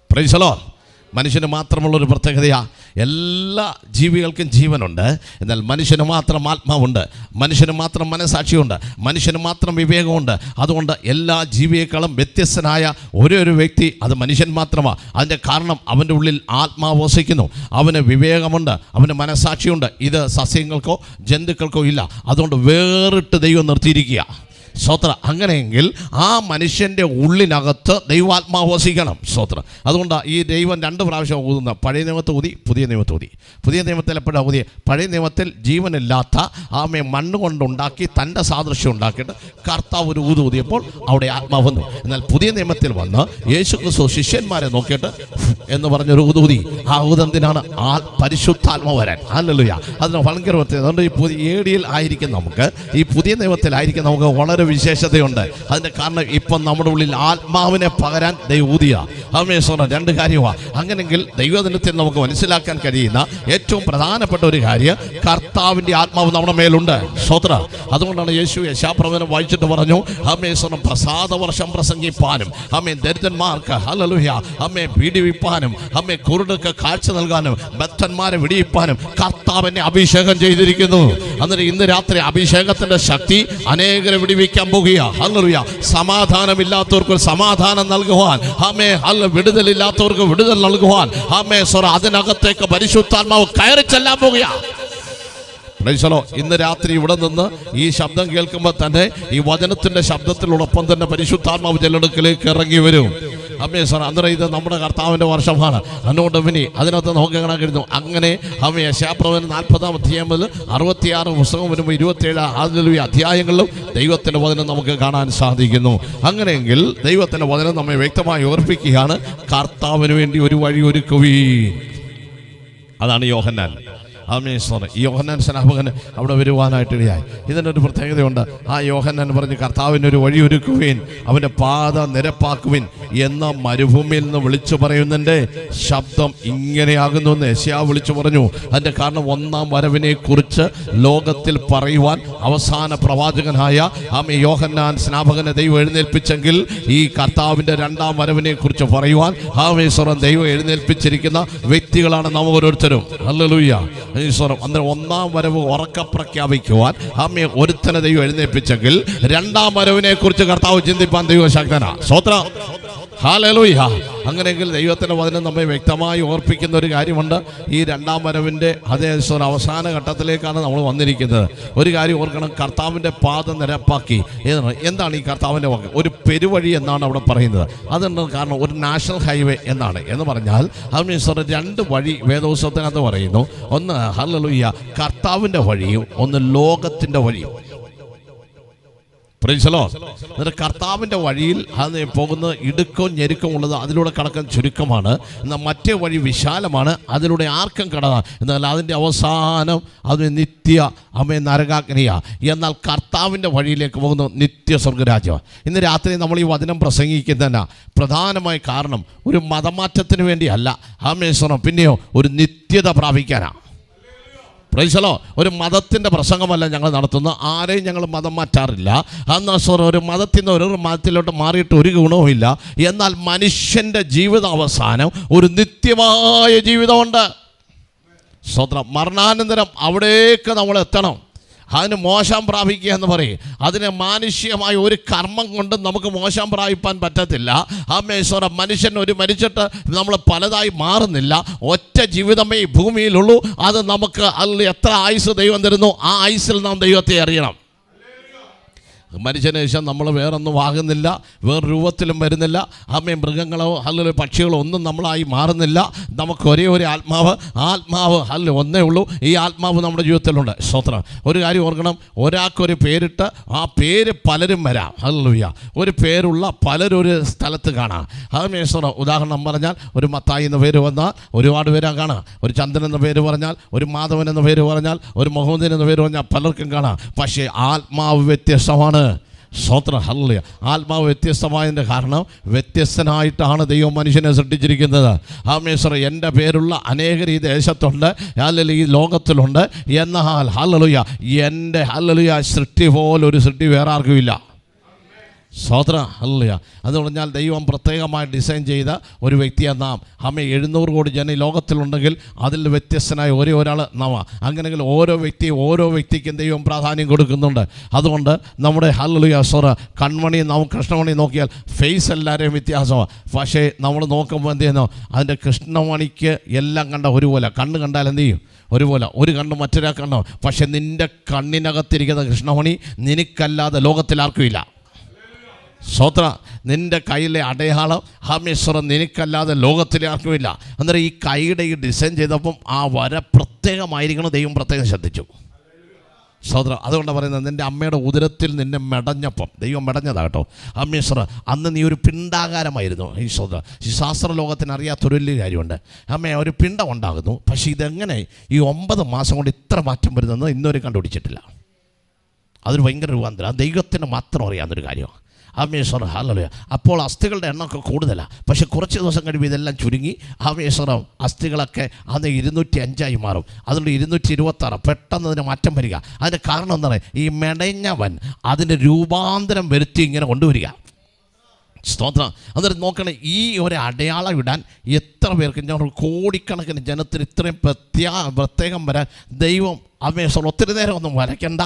Price the Lord. മനുഷ്യന് മാത്രമുള്ളൊരു പ്രത്യേകതയാണ്, എല്ലാ ജീവികൾക്കും ജീവനുണ്ട്, എന്നാൽ മനുഷ്യന് മാത്രം ആത്മാവുണ്ട്, മനുഷ്യന് മാത്രം മനസാക്ഷിയുണ്ട്, മനുഷ്യന് മാത്രം വിവേകമുണ്ട്. അതുകൊണ്ട് എല്ലാ ജീവിയേക്കാളും വ്യത്യസ്തനായ ഒരു വ്യക്തി അത് മനുഷ്യൻ മാത്രമാണ്. അതിൻ്റെ കാരണം അവൻ്റെ ഉള്ളിൽ ആത്മാവ് വസിക്കുന്നു, അവന് വിവേകമുണ്ട്, അവന് മനസാക്ഷിയുണ്ട്. ഇത് സസ്യങ്ങൾക്കോ ജന്തുക്കൾക്കോ ഇല്ല. അതുകൊണ്ട് വേറിട്ട് ദൈവം നിർത്തിയിരിക്കുക. സ്തോത്രം. അങ്ങനെയെങ്കിൽ ആ മനുഷ്യൻ്റെ ഉള്ളിനകത്ത് ദൈവാത്മാവ് വസിക്കണം. സ്തോത്രം. അതുകൊണ്ടാണ് ഈ ദൈവം 2 പ്രാവശ്യം ഊതുന്ന. പഴയ നിയമത്തെ ഊതി, പുതിയ നിയമത്തെ ഊതി. പുതിയ നിയമത്തിൽ എപ്പോഴാണ് ഊതിയ? പഴയ നിയമത്തിൽ ജീവനില്ലാത്ത മണ്ണ് കൊണ്ടുണ്ടാക്കി തൻ്റെ സാദൃശ്യം ഉണ്ടാക്കിയിട്ട് കർത്താവ് ഒരു ഊതിയപ്പോൾ അവിടെ ആത്മാവ് വന്നു. എന്നാൽ പുതിയ നിയമത്തിൽ വന്ന് യേശു ക്രിസ്തു ശിഷ്യന്മാരെ നോക്കിയിട്ട് എന്ന് പറഞ്ഞൊരു ഊതി. ആ ഊതെന്തിനാണ്? പരിശുദ്ധാത്മാവ് വരാൻ. ഹല്ലേലൂയ. അതിന് ഭയങ്കര പ്രത്യേകത. അതുകൊണ്ട് ഈ AD ആയിരിക്കും നമുക്ക്, ഈ പുതിയ നിയമത്തിലായിരിക്കും നമുക്ക് വളരെ വിശേഷതയുണ്ട്. അതിൻ്റെ കാരണം ഇപ്പം നമ്മുടെ ഉള്ളിൽ ആത്മാവിനെ പകരാൻ ദൈവൂതിയ. ഹമേശ്വരം. 2 കാര്യമാണ്. അങ്ങനെങ്കിൽ ദൈവദിനത്തിൽ നമുക്ക് മനസ്സിലാക്കാൻ കഴിയുന്ന ഏറ്റവും പ്രധാനപ്പെട്ട ഒരു കാര്യം, കർത്താവിൻ്റെ ആത്മാവ് നമ്മുടെ മേലുണ്ട്. സ്തോത്രം. അതുകൊണ്ടാണ് യേശു യെശയ്യാപ്രവചനം വായിച്ചിട്ട് പറഞ്ഞു, ഹമേശ്വരം പ്രസാദ വർഷം പ്രസംഗിപ്പാനും ദരിദ്രന്മാർക്ക് ഹല്ലേലൂയ പീഡിപ്പിപ്പാനും കുരുടർക്ക് കാഴ്ച നൽകാനും ബദ്ധന്മാരെ വിടിയിപ്പാനും കർത്താവിനെ അഭിഷേകം ചെയ്തിരിക്കുന്നു. അന്നേരം ഇന്ന് രാത്രി അഭിഷേകത്തിൻ്റെ ശക്തി അനേകരെ വിടിവിക്കാൻ പോകുക. ഹല്ലേലൂയ. സമാധാനമില്ലാത്തവർക്ക് സമാധാനം നൽകുവാൻ, വിടുതലില്ലാത്തവർക്ക് വിടുതൽ നൽകുവാൻ അതിനകത്തേക്ക് പരിശുദ്ധാത്മാവ് കയറി ചെല്ലാൻ പോകുക. ഇന്ന് രാത്രി ഇവിടെ നിന്ന് ഈ ശബ്ദം കേൾക്കുമ്പോൾ തന്നെ ഈ വചനത്തിന്റെ ശബ്ദത്തിനോടൊപ്പം തന്നെ പരിശുദ്ധാത്മാവ് ജലടുക്കിലേക്ക് ഇറങ്ങി വരും. അമ്മേ സാർ അന്നേരം ഇത് നമ്മുടെ കർത്താവിൻ്റെ വർഷമാണ്. അന്നോട്ടമിനി അതിനകത്ത് നമുക്ക് കാണാൻ കഴിയുന്നു. അങ്ങനെ അമ്മ യെശയ്യാപ്രവചനം 40-ാം അധ്യായം മുതൽ 66 പുസ്തകം വരുമ്പോൾ 27 അധ്യായങ്ങളിലും ദൈവത്തിൻ്റെ വചനം നമുക്ക് കാണാൻ സാധിക്കുന്നു. അങ്ങനെയെങ്കിൽ ദൈവത്തിൻ്റെ വചനം നമ്മെ വ്യക്തമായി ഓർപ്പിക്കുകയാണ്, കർത്താവിന് വേണ്ടി ഒരു വഴി ഒരുക്കുവീൻ. അതാണ് യോഹന്നാൻ. ഈ യോഹന്നാൻ സ്നാപകൻ അവിടെ വരുവാനായിട്ടിടയായി. ഇതിനൊരു പ്രത്യേകതയുണ്ട്. ആ യോഹന്നാൻ പറഞ്ഞ് കർത്താവിനൊരു വഴി ഒരുക്കുവിൻ, അവൻ്റെ പാത നിരപ്പാക്കുവിൻ എന്ന മരുഭൂമിയിൽ നിന്ന് വിളിച്ചു പറയുന്നതിൻ്റെ ശബ്ദം ഇങ്ങനെയാകുന്നു എന്ന് യെശയ്യാ വിളിച്ചു പറഞ്ഞു. അതിൻ്റെ കാരണം ഒന്നാം വരവിനെ കുറിച്ച് ലോകത്തിൽ പറയുവാൻ അവസാന പ്രവാചകനായ യോഹന്നാൻ സ്നാപകനെ ദൈവം എഴുന്നേൽപ്പിച്ചെങ്കിൽ ഈ കർത്താവിൻ്റെ രണ്ടാം വരവിനെ കുറിച്ച് പറയുവാൻ ദൈവം എഴുന്നേൽപ്പിച്ചിരിക്കുന്ന വ്യക്തികളാണ് നാം ഓരോരുത്തരും. ഹല്ലേലൂയ. അന്നേരം ഒന്നാം വരവ് ഉറക്കെ പ്രഖ്യാപിക്കുവാൻ ഒരുത്തനെ ദൈവം എഴുന്നേൽപ്പിച്ചെങ്കിൽ രണ്ടാം വരവിനെ കുറിച്ച് കർത്താവ് ചിന്തിപ്പാൻ ദൈവം ശക്തനാ. സ്തോത്രം. ഹല്ലേലൂയ. അങ്ങനെയെങ്കിൽ ദൈവത്തിൻ്റെ വചനം നമ്മെ വ്യക്തമായി ഓർപ്പിക്കുന്ന ഒരു കാര്യമുണ്ട്. ഈ രണ്ടാം വരവിൻ്റെ അതേ അവസാന ഘട്ടത്തിലേക്കാണ് നമ്മൾ വന്നിരിക്കുന്നത്. ഒരു കാര്യം ഓർക്കണം, കർത്താവിൻ്റെ പാത നിരപ്പാക്കി. എന്താണ് ഈ കർത്താവിൻ്റെ വാക്ക്? ഒരു പെരുവഴി എന്നാണ് അവിടെ പറയുന്നത്. അതുണ്ട് കാരണം ഒരു നാഷണൽ ഹൈവേ എന്നാണ്. എന്ന് പറഞ്ഞാൽ രണ്ട് വഴി വേദപുസ്തകത്തിനകത്ത് പറയുന്നു. ഒന്ന് ഹല്ലേലൂയ കർത്താവിൻ്റെ വഴിയും ഒന്ന് ലോകത്തിൻ്റെ വഴിയും. കർത്താവിൻ്റെ വഴിയിൽ അത് പോകുന്നത് ഇടുക്കവും ഞെരുക്കവും ഉള്ളത്, അതിലൂടെ കടക്കാൻ ചുരുക്കമാണ്. എന്നാൽ മറ്റേ വഴി വിശാലമാണ്, അതിലൂടെ ആർക്കും കടക്കാം. എന്നാൽ അതിൻ്റെ അവസാനം അത് നിത്യ നരകാഗ്നിയ. എന്നാൽ കർത്താവിൻ്റെ വഴിയിലേക്ക് പോകുന്ന നിത്യ സ്വർഗരാജ്യമാണ്. ഇന്ന് രാത്രി നമ്മൾ ഈ വചനം പ്രസംഗിക്കുന്നതിന് പ്രധാനമായ കാരണം ഒരു മതമാറ്റത്തിന് വേണ്ടിയല്ല, പിന്നെയോ ഒരു നിത്യത പ്രാപിക്കാനാണ്. പ്രൈസലോ. ഒരു മതത്തിൻ്റെ പ്രസംഗമല്ല ഞങ്ങൾ നടത്തുന്നത്. ആരെയും ഞങ്ങൾ മതം മാറ്റാറില്ല. എന്നാൽ ഒരു മതത്തിൽ നിന്ന് ഒരു മതത്തിലോട്ട് മാറിയിട്ട് ഒരു ഗുണവുമില്ല. എന്നാൽ മനുഷ്യൻ്റെ ജീവിതാവസാനം ഒരു നിത്യമായ ജീവിതമുണ്ട്. സ്വതന്ത്രം. മരണാനന്തരം അവിടേക്ക് നമ്മൾ എത്തണം. അതിന് മോശം പ്രാപിക്കുക എന്ന് പറയും. അതിന് മാനുഷികമായ ഒരു കർമ്മം കൊണ്ട് നമുക്ക് മോശം പ്രാപിപ്പാൻ പറ്റത്തില്ല. മനുഷ്യൻ ഒരു മരിച്ചിട്ട് നമ്മൾ പലതായി മാറുന്നില്ല. ഒറ്റ ജീവിതമേ ഈ ഭൂമിയിലുള്ളൂ. അത് നമുക്ക് അതിൽ എത്ര ആയുസ് ദൈവം തരുന്നു, ആ ആയുസ്സിൽ നാം ദൈവത്തെ അറിയണം. മനുഷ്യന് ശേഷം നമ്മൾ വേറൊന്നും ആകുന്നില്ല, വേറെ രൂപത്തിലും വരുന്നില്ല. മൃഗങ്ങളോ അല്ലെങ്കിൽ പക്ഷികളോ ഒന്നും നമ്മളായി മാറുന്നില്ല. നമുക്ക് ഒരേ ഒരു ആത്മാവ് അല്ല ഒന്നേ ഉള്ളൂ. ഈ ആത്മാവ് നമ്മുടെ ജീവിതത്തിലുണ്ട്. സ്തോത്രം. ഒരു കാര്യം ഓർക്കണം, ഒരാൾക്കൊരു പേരിട്ട് ആ പേര് പലരും വരാം. ഹല്ലേലൂയ. ഒരു പേരുള്ള പലരൊരു സ്ഥലത്ത് കാണാം. ഉദാഹരണം പറഞ്ഞാൽ ഒരു മത്തായി എന്ന പേര് വന്നാൽ ഒരുപാട് പേരാ കാണാം. ഒരു ചന്ദ്രൻ എന്ന പേര് പറഞ്ഞാൽ, ഒരു മാധവൻ എന്ന പേര് പറഞ്ഞാൽ, ഒരു മുഹമ്മദൻ എന്ന പേര് പറഞ്ഞാൽ പലർക്കും കാണാം. പക്ഷേ ആത്മാവ് വ്യത്യസ്തമാണ്. സ്തോത്രം. ഹല്ലേലൂയ. ആത്മാവ് വ്യത്യസ്തമായതിൻ്റെ കാരണം വ്യത്യസ്തനായിട്ടാണ് ദൈവം മനുഷ്യനെ സൃഷ്ടിച്ചിരിക്കുന്നത്. എൻ്റെ പേരുള്ള അനേകർ ഈ ദേശത്തുണ്ട്, അല്ലെങ്കിൽ ഈ ലോകത്തിലുണ്ട്. എന്നാൽ ഹല്ലേലൂയ എൻ്റെ സൃഷ്ടി പോലൊരു സൃഷ്ടി വേറെ ആർക്കുമില്ല. സ്തോത്രം. ഹല്ലേലൂയ. അത് പറഞ്ഞാൽ ദൈവം പ്രത്യേകമായി ഡിസൈൻ ചെയ്ത ഒരു വ്യക്തിയാണ് നാം. 700 കോടി ജനം ഈ ലോകത്തിലുണ്ടെങ്കിൽ അതിൽ വ്യത്യസ്തനായ ഒരാൾ നാം. അങ്ങനെയെങ്കിൽ ഓരോ വ്യക്തിക്കും ദൈവം പ്രാധാന്യം കൊടുക്കുന്നുണ്ട്. അതുകൊണ്ട് നമ്മുടെ ഹല്ലേലൂയ കൺമണി കൃഷ്ണമണി നോക്കിയാൽ ഫേസ് എല്ലാവരെയും വ്യത്യാസമാണ്. പക്ഷേ നമ്മൾ നോക്കുമ്പോൾ എന്ത് ചെയ്യുന്നു, അതിൻ്റെ കൃഷ്ണമണിക്ക് എല്ലാം കണ്ട ഒരുപോലെ. കണ്ണ് കണ്ടാൽ എന്ത് ചെയ്യും? ഒരുപോലെ. ഒരു കണ്ണ് മറ്റൊരാൾ കണ്ണോ. പക്ഷെ നിൻ്റെ കണ്ണിനകത്തിരിക്കുന്ന കൃഷ്ണമണി നിനക്കല്ലാതെ ലോകത്തിലാർക്കും ഇല്ല. സ്തോത്ര. നിൻ്റെ കയ്യിലെ അടയാളം നിനക്കല്ലാതെ ലോകത്തിലെ ആർക്കുമില്ല. അന്നേരം ഈ കൈയുടെ ഈ ഡിസൈൻ ചെയ്തപ്പം ആ വര പ്രത്യേകമായിരിക്കണം. ദൈവം പ്രത്യേകം ശ്രദ്ധിച്ചു. സ്തോത്ര. അതുകൊണ്ടാണ് പറയുന്നത്, നിൻ്റെ അമ്മയുടെ ഉദരത്തിൽ നിന്നെ മെടഞ്ഞപ്പം ദൈവം മെടഞ്ഞതാട്ടോ. അന്ന് നീ ഒരു പിണ്ടാകാരമായിരുന്നു. ഈ സ്തോത്ര. ഈ ശാസ്ത്രലോകത്തിന് അറിയാത്തൊരു വലിയ കാര്യമുണ്ട്. ഒരു പിണ്ടം ഉണ്ടാകുന്നു. പക്ഷേ ഇതെങ്ങനെ ഈ 9 മാസം കൊണ്ട് ഇത്ര മാറ്റം വരുന്നതെന്ന് ഇന്നുവരെ കണ്ടുപിടിച്ചിട്ടില്ല. അതൊരു ഭയങ്കര രൂപാന്തരം. ദൈവത്തിന് മാത്രം അറിയാവുന്നൊരു കാര്യമാണ്. ഹല്ലേലൂയ. അപ്പോൾ അസ്ഥികളുടെ എണ്ണമൊക്കെ കൂടുതലാണ്. പക്ഷെ കുറച്ച് ദിവസം കഴിയുമ്പോൾ ഇതെല്ലാം ചുരുങ്ങി അസ്ഥികളൊക്കെ അത് 205 മാറും. അതുകൊണ്ട് 226. പെട്ടെന്ന് അതിന് മാറ്റം വരിക. അതിൻ്റെ കാരണം എന്താണ്? ഈ മെടഞ്ഞവൻ അതിൻ്റെ രൂപാന്തരം വരുത്തി ഇങ്ങനെ കൊണ്ടുവരിക. സ്തോത്രം. അന്നേരം നോക്കണം, ഈ ഒരു അടയാളം ഇടാൻ എത്ര പേർക്ക്, ഞാൻ കോടിക്കണക്കിന് ജനത്തിന് ഇത്രയും പ്രത്യേകം വരാൻ ദൈവം ഒത്തിരി നേരം ഒന്നും വരയ്ക്കണ്ട.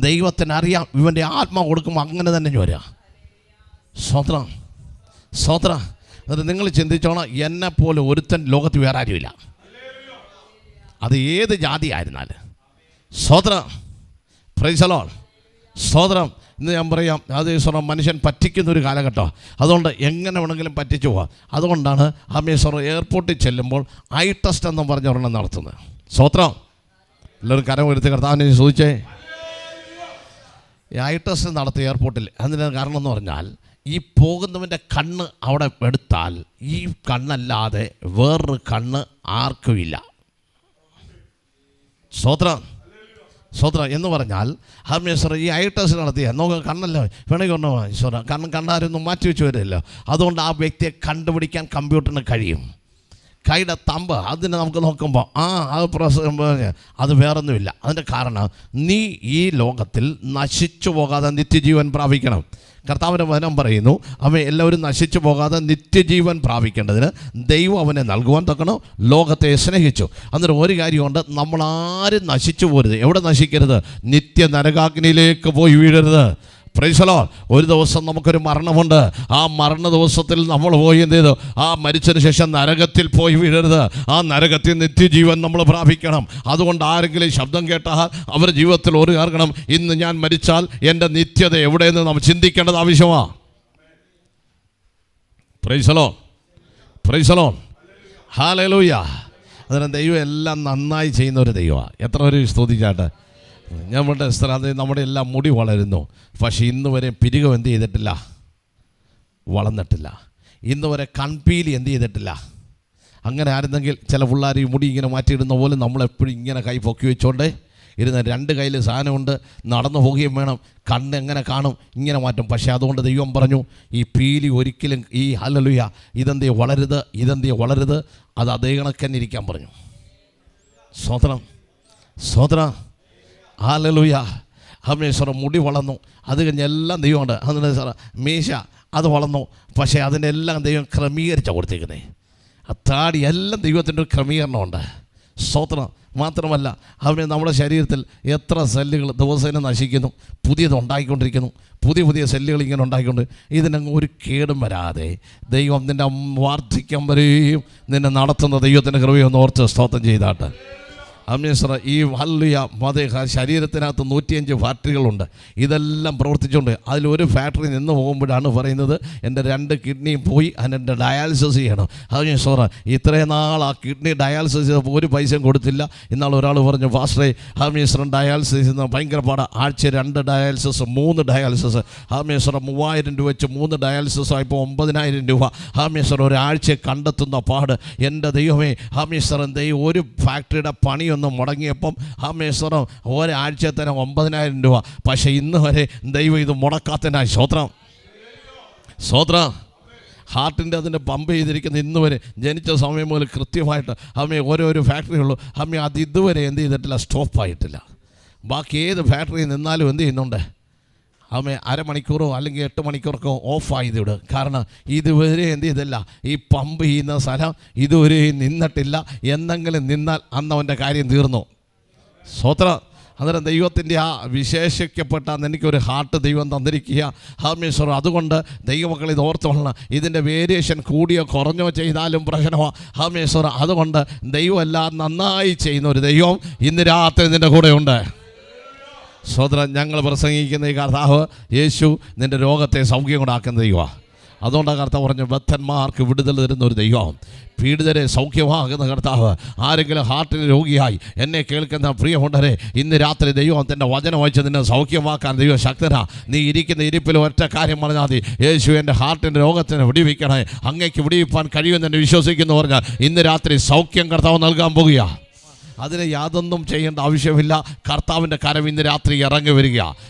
ദൈവത്തിനറിയാം. ഇവൻ്റെ ആത്മാവ് കൊടുക്കുമ്പോൾ അങ്ങനെ തന്നെ വരിക. സ്തോത്രം. സ്തോത്രം. എന്നിട്ട് നിങ്ങൾ ചിന്തിച്ചോണം, എന്നെപ്പോലെ ഒരുത്തൻ ലോകത്ത് വേറെ ആരുമില്ല. അത് ഏത് ജാതി ആയിരുന്നാലും. സ്തോത്രം. Price the Lord. സ്തോത്രം. ഇന്ന് ഞാൻ പറയാം, അത് സ്വർണ്ണം മനുഷ്യൻ പറ്റിക്കുന്നൊരു കാലഘട്ടം. അതുകൊണ്ട് എങ്ങനെ വേണമെങ്കിലും പറ്റിച്ചു പോവാം. അതുകൊണ്ടാണ് സ്വർണ്ണം എയർപോർട്ടിൽ ചെല്ലുമ്പോൾ ഐ ടെസ്റ്റ് എന്ന് പറഞ്ഞ ഒരെണ്ണം നടത്തുന്നത്. സ്തോത്രം. എല്ലാവരും കരം ഉയർത്തി കർത്താവിനെ ചോദിച്ചേ. ഈ ഐ ടെസ്റ്റ് നടത്തിയ എയർപോർട്ടിൽ അതിന് കാരണം എന്ന് പറഞ്ഞാൽ, ഈ പോകുന്നവൻ്റെ കണ്ണ് അവിടെ എടുത്താൽ ഈ കണ്ണല്ലാതെ വേറൊരു കണ്ണ് ആർക്കുമില്ല. സ്തോത്രം. സ്തോത്രം എന്ന് പറഞ്ഞാൽ ഈ ഐ ടെസ്റ്റ് നടത്തിയ നോക്കുക, കണ്ണല്ലോ വേണമെങ്കിൽ ഒന്നോ ഈശ്വര കണ്ണാരൊന്നും മാറ്റി വെച്ച് വരില്ലല്ലോ. അതുകൊണ്ട് ആ വ്യക്തിയെ കണ്ടുപിടിക്കാൻ കമ്പ്യൂട്ടറിന് കഴിയും. കൈയുടെ തമ്പ് അതിനെ നമുക്ക് നോക്കുമ്പോൾ അത് വേറൊന്നുമില്ല. അതിൻ്റെ കാരണം, നീ ഈ ലോകത്തിൽ നശിച്ചു പോകാതെ നിത്യജീവൻ പ്രാപിക്കണം. കർത്താവിൻ്റെ വചനം പറയുന്നു, അവൻ എല്ലാവരും നശിച്ചു പോകാതെ നിത്യജീവൻ പ്രാപിക്കേണ്ടതിന് ദൈവം അവനെ നൽകുവാൻ തക്കണം ലോകത്തെ സ്നേഹിച്ചു. അന്നേരം ഒരു കാര്യമുണ്ട്, നമ്മളാരും നശിച്ചു പോരുത്. എവിടെ നശിക്കരുത്? നിത്യ നരകാഗ്നിയിലേക്ക് പോയി വീഴരുത്. Price the Lord. ഒരു ദിവസം നമുക്കൊരു മരണമുണ്ട്. ആ മരണ ദിവസത്തിൽ നമ്മൾ പോയി എന്ത് ചെയ്തു? ആ മരിച്ചതിന് ശേഷം നരകത്തിൽ പോയി വീഴരുത്. ആ നരകത്തിൽ നിത്യജീവൻ നമ്മൾ പ്രാപിക്കണം. അതുകൊണ്ട് ആരെങ്കിലും ശബ്ദം കേട്ടാൽ അവർ ജീവിതത്തിൽ ഒരു കാരണം, ഇന്ന് ഞാൻ മരിച്ചാൽ എൻ്റെ നിത്യത എവിടെയെന്ന് നമ്മൾ ചിന്തിക്കേണ്ടത് ആവശ്യമാണ്. Price the Lord. Praise the Lord. Hallelujah. അതിന് ദൈവം എല്ലാം നന്നായി ചെയ്യുന്ന ഒരു ദൈവമാണ്. എത്ര പേര് സ്തുതിച്ചാട്ടെ. ഞങ്ങളുടെ സ്ഥലത്ത് നമ്മുടെ എല്ലാം മുടി വളരുന്നു, പക്ഷേ ഇന്ന് വരെ പിരികം എന്ത് ചെയ്തിട്ടില്ല? വളർന്നിട്ടില്ല. ഇന്ന് വരെ കൺപീലി എന്ത് ചെയ്തിട്ടില്ല? അങ്ങനെ ആയിരുന്നെങ്കിൽ ചില പിള്ളേർ ഈ മുടി ഇങ്ങനെ മാറ്റിയിടുന്ന പോലെ നമ്മളെപ്പോഴും ഇങ്ങനെ കൈ പൊക്കി വെച്ചോണ്ടേ ഇരുന്ന്, രണ്ട് കയ്യിൽ സാധനമുണ്ട്, നടന്നു പോവുകയും വേണം. കണ്ണ് എങ്ങനെ കാണും? ഇങ്ങനെ മാറ്റും. പക്ഷേ അതുകൊണ്ട് ദൈവം പറഞ്ഞു, ഈ പീലി ഒരിക്കലും ഈ ഹല്ലേലൂയ ഇതെന്തേ വളരുത്, ഇതെന്തേ വളരുത്, അത് അതേ കണക്കന്നെ ഇരിക്കാൻ പറഞ്ഞു. സ്തോത്രം. സ്തോത്രം. ഹല്ലേലൂയ. ഹല്ലേലൂയ. മുടി വളർന്നു, അത് കഴിഞ്ഞ് എല്ലാം ദൈവമുണ്ട്. അതിന് മീശ അത് വളർന്നു, പക്ഷേ അതിൻ്റെ എല്ലാം ദൈവം ക്രമീകരിച്ചാണ് കൊടുത്തേക്കുന്നത്. ആ താടി എല്ലാം ദൈവത്തിൻ്റെ ഒരു ക്രമീകരണമുണ്ട്. സ്തോത്രം. മാത്രമല്ല, അവന് നമ്മുടെ ശരീരത്തിൽ എത്ര സെല്ലുകൾ ദിവസേന നശിക്കുന്നു, പുതിയത് ഉണ്ടായിക്കൊണ്ടിരിക്കുന്നു. പുതിയ സെല്ലുകൾ ഇങ്ങനെ ഉണ്ടായിക്കൊണ്ട് ഇതിനങ്ങ് ഒരു കേടും വരാതെ ദൈവം നിൻ്റെ വാർദ്ധക്യം വരെയും നിന്നെ നടത്തുന്ന ദൈവത്തിൻ്റെ കൃപയൊന്ന് ഓർത്ത് സ്തോത്രം ചെയ്താട്ട്. ഈ ഹല്ലേലൂയ ശരീരത്തിനകത്ത് 105 ഫാക്ടറികളുണ്ട്. ഇതെല്ലാം പ്രവർത്തിച്ചുകൊണ്ട് അതിലൊരു ഫാക്ടറി നിന്ന് പോകുമ്പോഴാണ് പറയുന്നത്, എൻ്റെ 2 കിഡ്നിയും പോയി, അതിൻ്റെ ഡയാലിസിസ് ചെയ്യണം. അത് ഇത്രയും നാൾ ആ കിഡ്നി ഡയാലിസിസ് ചെയ്തപ്പോൾ ഒരു പൈസയും കൊടുത്തില്ല. ഇന്നാൾ ഒരാൾ പറഞ്ഞു, ഫാസ്റ്ററെ ഡയാലിസിസ് ചെയ്യുന്ന ഭയങ്കര പാടാണ്. ആഴ്ച 2 ഡയാലിസിസ് 3 ഡയാലിസിസ് 3000 രൂപ വെച്ച് 3 ഡയാലിസിസ് ആയപ്പോൾ 9000 രൂപ ഒരാഴ്ച കണ്ടെത്തുന്ന പാട്. എൻ്റെ ദൈവമേ, ദൈവം ഒരു ഫാക്ടറിയുടെ പണി ഒന്ന് മുടങ്ങിയപ്പം ഒരാഴ്ച തന്നെ 9000 രൂപ. പക്ഷേ ഇന്ന് വരെ ദൈവം ഇത് മുടക്കാത്തതിനായി സ്തോത്രം. സ്തോത്രം. ഹാർട്ടിൻ്റെ അതിൻ്റെ പമ്പ് ചെയ്തിരിക്കുന്ന ഇന്ന് വരെ ജനിച്ച സമയം മുതൽ കൃത്യമായിട്ട് ഓരോരോ ഫാക്ടറിയുള്ളൂ. അത് ഇതുവരെ എന്ത് ചെയ്തിട്ടില്ല? സ്റ്റോപ്പായിട്ടില്ല. ബാക്കി ഏത് ഫാക്ടറിയിൽ നിന്നാലും എന്ത് ചെയ്യുന്നുണ്ട്? അരമണിക്കൂറോ അല്ലെങ്കിൽ 8 മണിക്കൂറൊക്കെ ഓഫായത് വിടും. കാരണം ഇതുവരെ എന്ത് ചെയ്തില്ല? ഈ പമ്പ് ചെയ്യുന്ന സ്ഥലം ഇതുവരെ നിന്നിട്ടില്ല. എന്തെങ്കിലും നിന്നാൽ അന്ന് അവൻ്റെ കാര്യം തീർന്നു. സ്തോത്രം. അന്നേരം ദൈവത്തിൻ്റെ ആ വിശേഷിക്കപ്പെട്ട എനിക്കൊരു ഹാർട്ട് ദൈവം തന്നിരിക്കുക. അതുകൊണ്ട് ദൈവമക്കൾ ഇത് ഓർത്തോളണം. ഇതിൻ്റെ വേരിയേഷൻ കൂടിയോ കുറഞ്ഞോ ചെയ്താലും പ്രശ്നമാണ്. അതുകൊണ്ട് ദൈവം എല്ലാം നന്നായി ചെയ്യുന്ന ഒരു ദൈവം ഇന്ന് രാത്രി നിൻ്റെ കൂടെ ഉണ്ട്. സഹോദരൻ, ഞങ്ങൾ പ്രസംഗിക്കുന്ന ഈ കർത്താവ് യേശു നിൻ്റെ രോഗത്തെ സൗഖ്യം കൊണ്ടാക്കുന്ന ദൈവമാണ്. അതുകൊണ്ടാണ് കർത്താവ് പറഞ്ഞു, ബദ്ധന്മാർക്ക് വിടുതൽ തരുന്ന ഒരു ദൈവം, പീഡിതരെ സൗഖ്യമാകുന്ന കർത്താവ്. ആരെങ്കിലും ഹാർട്ടിന് രോഗിയായി എന്നെ കേൾക്കുന്ന പ്രിയമുണ്ടരെ, ഇന്ന് രാത്രി ദൈവം തൻ്റെ വചനം വായിച്ച് നിന്നെ സൗഖ്യമാക്കാൻ ദൈവം ശക്തനാ. നീ ഇരിക്കുന്ന ഇരിപ്പിൽ ഒറ്റ കാര്യം പറഞ്ഞാൽ മതി, യേശു എൻ്റെ ഹാർട്ടിൻ്റെ രോഗത്തിന് വിടിവിക്കണേ, അങ്ങേക്ക് വിടിവിപ്പാൻ കഴിയുമെന്ന് വിശ്വസിക്കുന്നു പറഞ്ഞാൽ ഇന്ന് രാത്രി സൗഖ്യം കർത്താവ് നൽകാൻ പോകുക. അതിന് യാതൊന്നും ചെയ്യേണ്ട ആവശ്യമില്ല. കർത്താവിൻ്റെ കരം ഇന്ന് രാത്രി ഇറങ്ങി വരിക.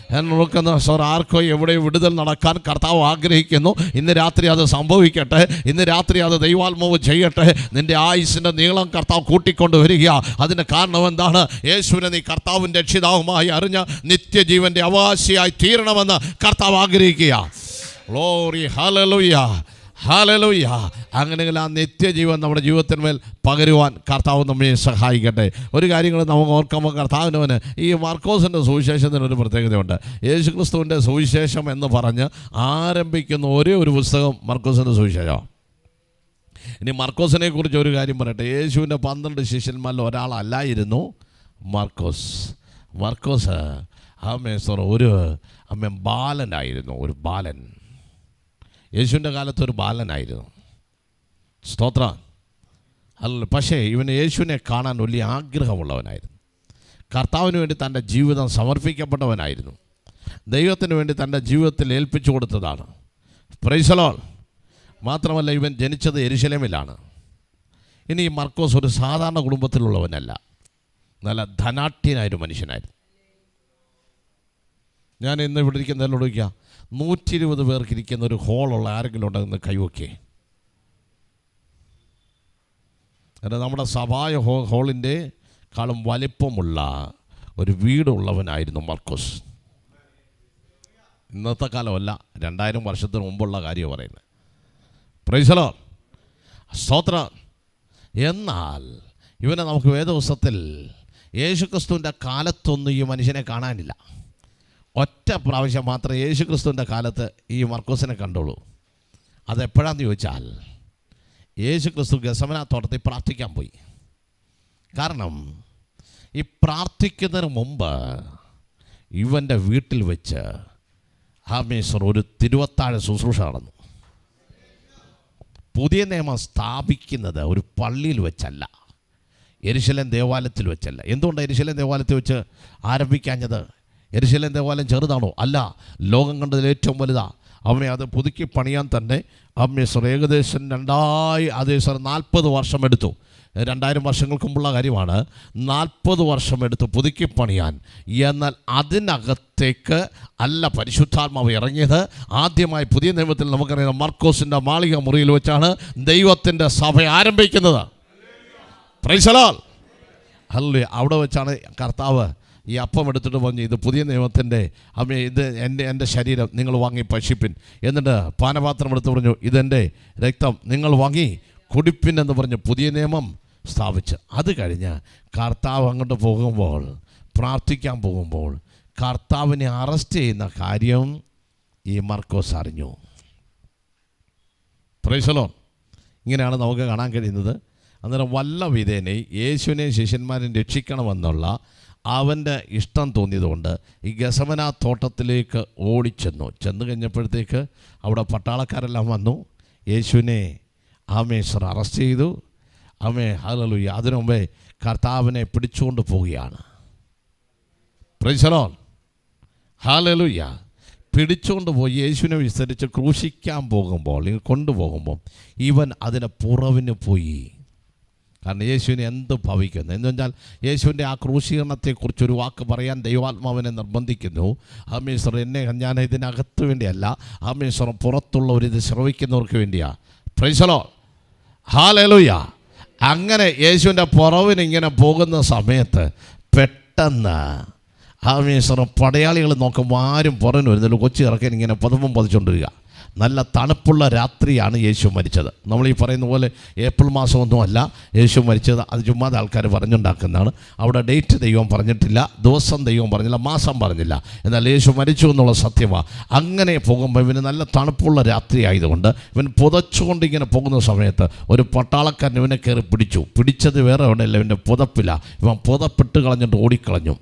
നോക്കുന്ന ആർക്കോ എവിടെ വിടുതൽ നടക്കാൻ കർത്താവ് ആഗ്രഹിക്കുന്നു. ഇന്ന് രാത്രി അത് സംഭവിക്കട്ടെ. ഇന്ന് രാത്രി അത് ദൈവാത്മാവ് ചെയ്യട്ടെ. നിൻ്റെ ആയുസിൻ്റെ നീളം കർത്താവ് കൂട്ടിക്കൊണ്ട് വരിക. അതിന് കാരണം എന്താണ്? യേശുവിനെ നീ കർത്താവിൻ്റെ രക്ഷിതാവുമായി അറിഞ്ഞ നിത്യജീവൻ്റെ അവകാശിയായി തീരണമെന്ന് കർത്താവ് ആഗ്രഹിക്കുക. ഗ്ലോറി. ഹല്ലേലൂയ. ഹല്ലേലൂയ. അങ്ങനെയെങ്കിൽ ആ നിത്യജീവൻ നമ്മുടെ ജീവിതത്തിന്മേൽ പകരുവാൻ കർത്താവ് നമ്മെ സഹായിക്കട്ടെ. ഒരു കാര്യങ്ങൾ നമുക്ക് ഓർക്കുമ്പോൾ കർത്താവിനവന് ഈ മർക്കോസിൻ്റെ സുവിശേഷത്തിനൊരു പ്രത്യേകതയുണ്ട്. യേശുക്രിസ്തുവിൻ്റെ സുവിശേഷം എന്ന് പറഞ്ഞ് ആരംഭിക്കുന്ന ഒരേ ഒരു പുസ്തകം മർക്കോസിൻ്റെ സുവിശേഷമാണ്. ഇനി മർക്കോസിനെ കുറിച്ച് ഒരു കാര്യം പറയട്ടെ. യേശുവിൻ്റെ 12 ശിഷ്യന്മാരിൽ ഒരാളല്ലായിരുന്നു മർക്കോസ്. ഒരു ബാലനായിരുന്നു, ഒരു ബാലൻ. യേശുവിൻ്റെ കാലത്ത് ഒരു ബാലനായിരുന്നു. സ്തോത്രം. അല്ല, പക്ഷേ ഇവന് യേശുവിനെ കാണാൻ വലിയ ആഗ്രഹമുള്ളവനായിരുന്നു. കർത്താവിന് വേണ്ടി തൻ്റെ ജീവിതം സമർപ്പിക്കപ്പെട്ടവനായിരുന്നു. ദൈവത്തിന് വേണ്ടി തൻ്റെ ജീവിതത്തിൽ ഏൽപ്പിച്ചു കൊടുത്തതാണ്. Price the Lord. മാത്രമല്ല, ഇവൻ ജനിച്ചത് യെരുശലേമിലാണ്. ഇനി ഈ മർക്കോസ് ഒരു സാധാരണ കുടുംബത്തിലുള്ളവനല്ല, നല്ല ധനാഢ്യനായൊരു മനുഷ്യനായിരുന്നു. ഞാൻ ഇന്ന് ഇവിടെ ഇരിക്കുന്നതിനോട് ചോദിക്കുക, 120 പേർക്ക് ഇരിക്കുന്ന ഒരു ഹോളുള്ള ആരെങ്കിലും ഉണ്ടെന്ന് കൈവയ്ക്കേ. കാരണം നമ്മുടെ സഭായ ഹോളിൻ്റെ കാളും വലിപ്പമുള്ള ഒരു വീടുള്ളവനായിരുന്നു മർക്കോസ്. ഇന്നത്തെ കാലമല്ല, 2000 വർഷത്തിന് മുമ്പുള്ള കാര്യം പറയുന്നത്. Price the Lord. സ്തോത്രം. എന്നാൽ ഇവനെ നമുക്ക് വേദപുസ്തകത്തിൽ യേശുക്രിസ്തുവിൻ്റെ കാലത്തൊന്നും ഈ മനുഷ്യനെ കാണാനില്ല. ഒറ്റ പ്രാവശ്യം മാത്രമേ യേശുക്രിസ്തുവിൻ്റെ കാലത്ത് ഈ മർക്കോസിനെ കണ്ടുള്ളൂ. അതെപ്പോഴാന്ന് ചോദിച്ചാൽ, യേശുക്രിസ്തു ഗെത്സമന തോട്ടത്തിൽ പ്രാർത്ഥിക്കാൻ പോയി. കാരണം ഈ പ്രാർത്ഥിക്കുന്നതിന് മുമ്പ് ഇവൻ്റെ വീട്ടിൽ വെച്ച് ഒരു തിരുവത്താഴ ശുശ്രൂഷ നടന്നു. പുതിയ നിയമം സ്ഥാപിക്കുന്നത് ഒരു പള്ളിയിൽ വെച്ചല്ല, യെരുശലേം ദേവാലയത്തിൽ വെച്ചല്ല. എന്തുകൊണ്ടാണ് യെരുശലേം ദേവാലയത്തിൽ വെച്ച് ആരംഭിക്കാഞ്ഞത്? യെരുശലേം ദേവാലയം ചെറുതാണോ? അല്ല, ലോകം കണ്ടതിൽ ഏറ്റവും വലുതാ. അവനെ അത് പുതുക്കി പണിയാൻ തന്നെ ഏകദേശം 40 വർഷം എടുത്തു. 2000 വർഷങ്ങൾക്ക് മുമ്പുള്ള കാര്യമാണ്. 40 വർഷം എടുത്ത് പുതുക്കി പണിയാൻ. എന്നാൽ അതിനകത്തേക്ക് അല്ല പരിശുദ്ധാത്മാവ് ഇറങ്ങിയത്. ആദ്യമായി പുതിയ നിയമത്തിൽ നമുക്കറിയാം, മർക്കോസിൻ്റെ മാളിക മുറിയിൽ വെച്ചാണ് ദൈവത്തിൻ്റെ സഭ ആരംഭിക്കുന്നത്. Price the Lord. ഹല്ലേലൂയ. അവിടെ വെച്ചാണ് കർത്താവ് ഈ അപ്പം എടുത്തിട്ട് പറഞ്ഞു, ഇത് പുതിയ നിയമത്തിൻ്റെ ഇത് എൻ്റെ ശരീരം, നിങ്ങൾ വാങ്ങി ഭക്ഷിപ്പിൻ. എന്നിട്ട് പാനപാത്രം എടുത്ത് പറഞ്ഞു, ഇതെൻ്റെ രക്തം, നിങ്ങൾ വാങ്ങി കുടിപ്പിൻ എന്ന് പറഞ്ഞ് പുതിയ നിയമം സ്ഥാപിച്ച്. അത് കഴിഞ്ഞ് കർത്താവ് അങ്ങോട്ട് പോകുമ്പോൾ, പ്രാർത്ഥിക്കാൻ പോകുമ്പോൾ, കർത്താവിനെ അറസ്റ്റ് ചെയ്യുന്ന കാര്യം ഈ മർക്കോസ് അറിഞ്ഞു. Price the Lord. ഇങ്ങനെയാണ് നമുക്ക് കാണാൻ കഴിയുന്നത്. അന്നേരം വല്ല വിധേനെ യേശുവിനെ ശിഷ്യന്മാരെ രക്ഷിക്കണമെന്നുള്ള അവൻ്റെ ഇഷ്ടം തോന്നിയതുകൊണ്ട് ഈ ഗെത്സമന തോട്ടത്തിലേക്ക് ചെന്ന് കഴിഞ്ഞപ്പോഴത്തേക്ക് അവിടെ പട്ടാളക്കാരെല്ലാം വന്നു. യേശുവിനെ അറസ്റ്റ് ചെയ്തു. ഹല്ലേലൂയ. അതിനു മുമ്പേ കർത്താവിനെ പിടിച്ചുകൊണ്ട് പോവുകയാണ്. Price the Lord. ഹല്ലേലൂയ. പിടിച്ചുകൊണ്ട് പോയി യേശുവിനെ വിസ്തരിച്ച് ക്രൂശിക്കാൻ പോകുമ്പോൾ, കൊണ്ടുപോകുമ്പോൾ ഇവൻ അതിന് പുറവിന് പോയി. കാരണം യേശുവിനെ എന്ത് ഭവിക്കുന്നു എന്ന് വെച്ചാൽ, യേശുവിൻ്റെ ആ ക്രൂശീകരണത്തെക്കുറിച്ചൊരു വാക്ക് പറയാൻ ദൈവാത്മാവിനെ നിർബന്ധിക്കുന്നു. ഞാൻ ഇതിനകത്ത് വേണ്ടിയല്ല, പുറത്തുള്ള ഇത് ശ്രവിക്കുന്നവർക്ക് വേണ്ടിയാണ്. Price the Lord. ഹല്ലേലൂയ. അങ്ങനെ യേശുവിൻ്റെ പുറവിന് ഇങ്ങനെ പോകുന്ന സമയത്ത് പെട്ടെന്ന് പടയാളികൾ നോക്കുമ്പോൾ ആരും പുറകിന് വരുന്നില്ല. കൊച്ചി ഇറക്കാൻ ഇങ്ങനെ പതുമ്പം പതിച്ചുകൊണ്ടിരിക്കുക. നല്ല തണുപ്പുള്ള രാത്രിയാണ് യേശു മരിച്ചത്. നമ്മൾ ഈ പറയുന്ന പോലെ ഏപ്രിൽ മാസമൊന്നുമല്ല യേശു മരിച്ചത്. അത് ചുമ്മാതെ ആൾക്കാർ പറഞ്ഞുണ്ടാക്കുന്നതാണ്. അവിടെ ഡേറ്റ് ദൈവം പറഞ്ഞിട്ടില്ല, ദിവസം ദൈവം പറഞ്ഞില്ല, മാസം പറഞ്ഞില്ല. എന്നാൽ യേശു മരിച്ചു എന്നുള്ള സത്യമാണ്. അങ്ങനെ പോകുമ്പോൾ ഇവന് നല്ല തണുപ്പുള്ള രാത്രി ആയതുകൊണ്ട് ഇവൻ പുതച്ചുകൊണ്ട് ഇങ്ങനെ പോകുന്ന സമയത്ത് ഒരു പട്ടാളക്കാരൻ ഇവനെ കയറി പിടിച്ചത് വേറെ എവിടെയല്ല, ഇവൻ്റെ പുതപ്പില്ല. ഇവൻ പുതപ്പിട്ട് കളഞ്ഞിട്ട് ഓടിക്കളഞ്ഞു.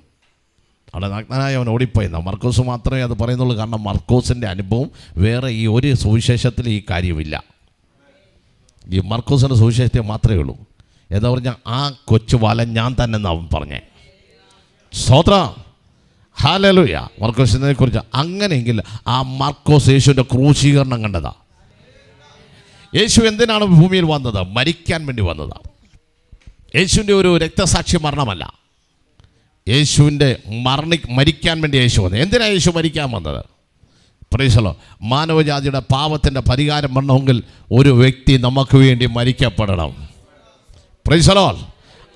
അവിടെ നഗ്നനായി അവൻ ഓടിപ്പോയെന്ന. മർക്കോസ് മാത്രമേ അത് പറയുന്നുള്ളൂ. കാരണം മർക്കോസിൻ്റെ അനുഭവം വേറെ ഈ ഒരു സുവിശേഷത്തിൽ ഈ കാര്യമില്ല. ഈ മർക്കോസിൻ്റെ സുവിശേഷത്തെ മാത്രമേ ഉള്ളൂ. എന്താ പറഞ്ഞാൽ, ആ കൊച്ചു ബാലൻ ഞാൻ തന്നെ എന്ന് അവൻ പറഞ്ഞേ. സ്തോത്രം. ഹല്ലേലൂയ. മർക്കോസിനെ കുറിച്ച് അങ്ങനെയെങ്കിൽ ആ മർക്കോസ് യേശുവിൻ്റെ ക്രൂശീകരണം കണ്ടതാ. യേശു എന്തിനാണ് ഭൂമിയിൽ വന്നത്? മരിക്കാൻ വേണ്ടി വന്നതാണ്. യേശുവിൻ്റെ ഒരു രക്തസാക്ഷി മരണമല്ല, യേശുവിൻ്റെ മരിക്കാൻ വേണ്ടി യേശു വന്നത്. എന്തിനാണ് യേശു മരിക്കാൻ വന്നത്? Price the Lord. മാനവജാതിയുടെ പാപത്തിൻ്റെ പരിഹാരം വരണമെങ്കിൽ ഒരു വ്യക്തി നമുക്ക് വേണ്ടി മരിക്കപ്പെടണം. Price the Lord.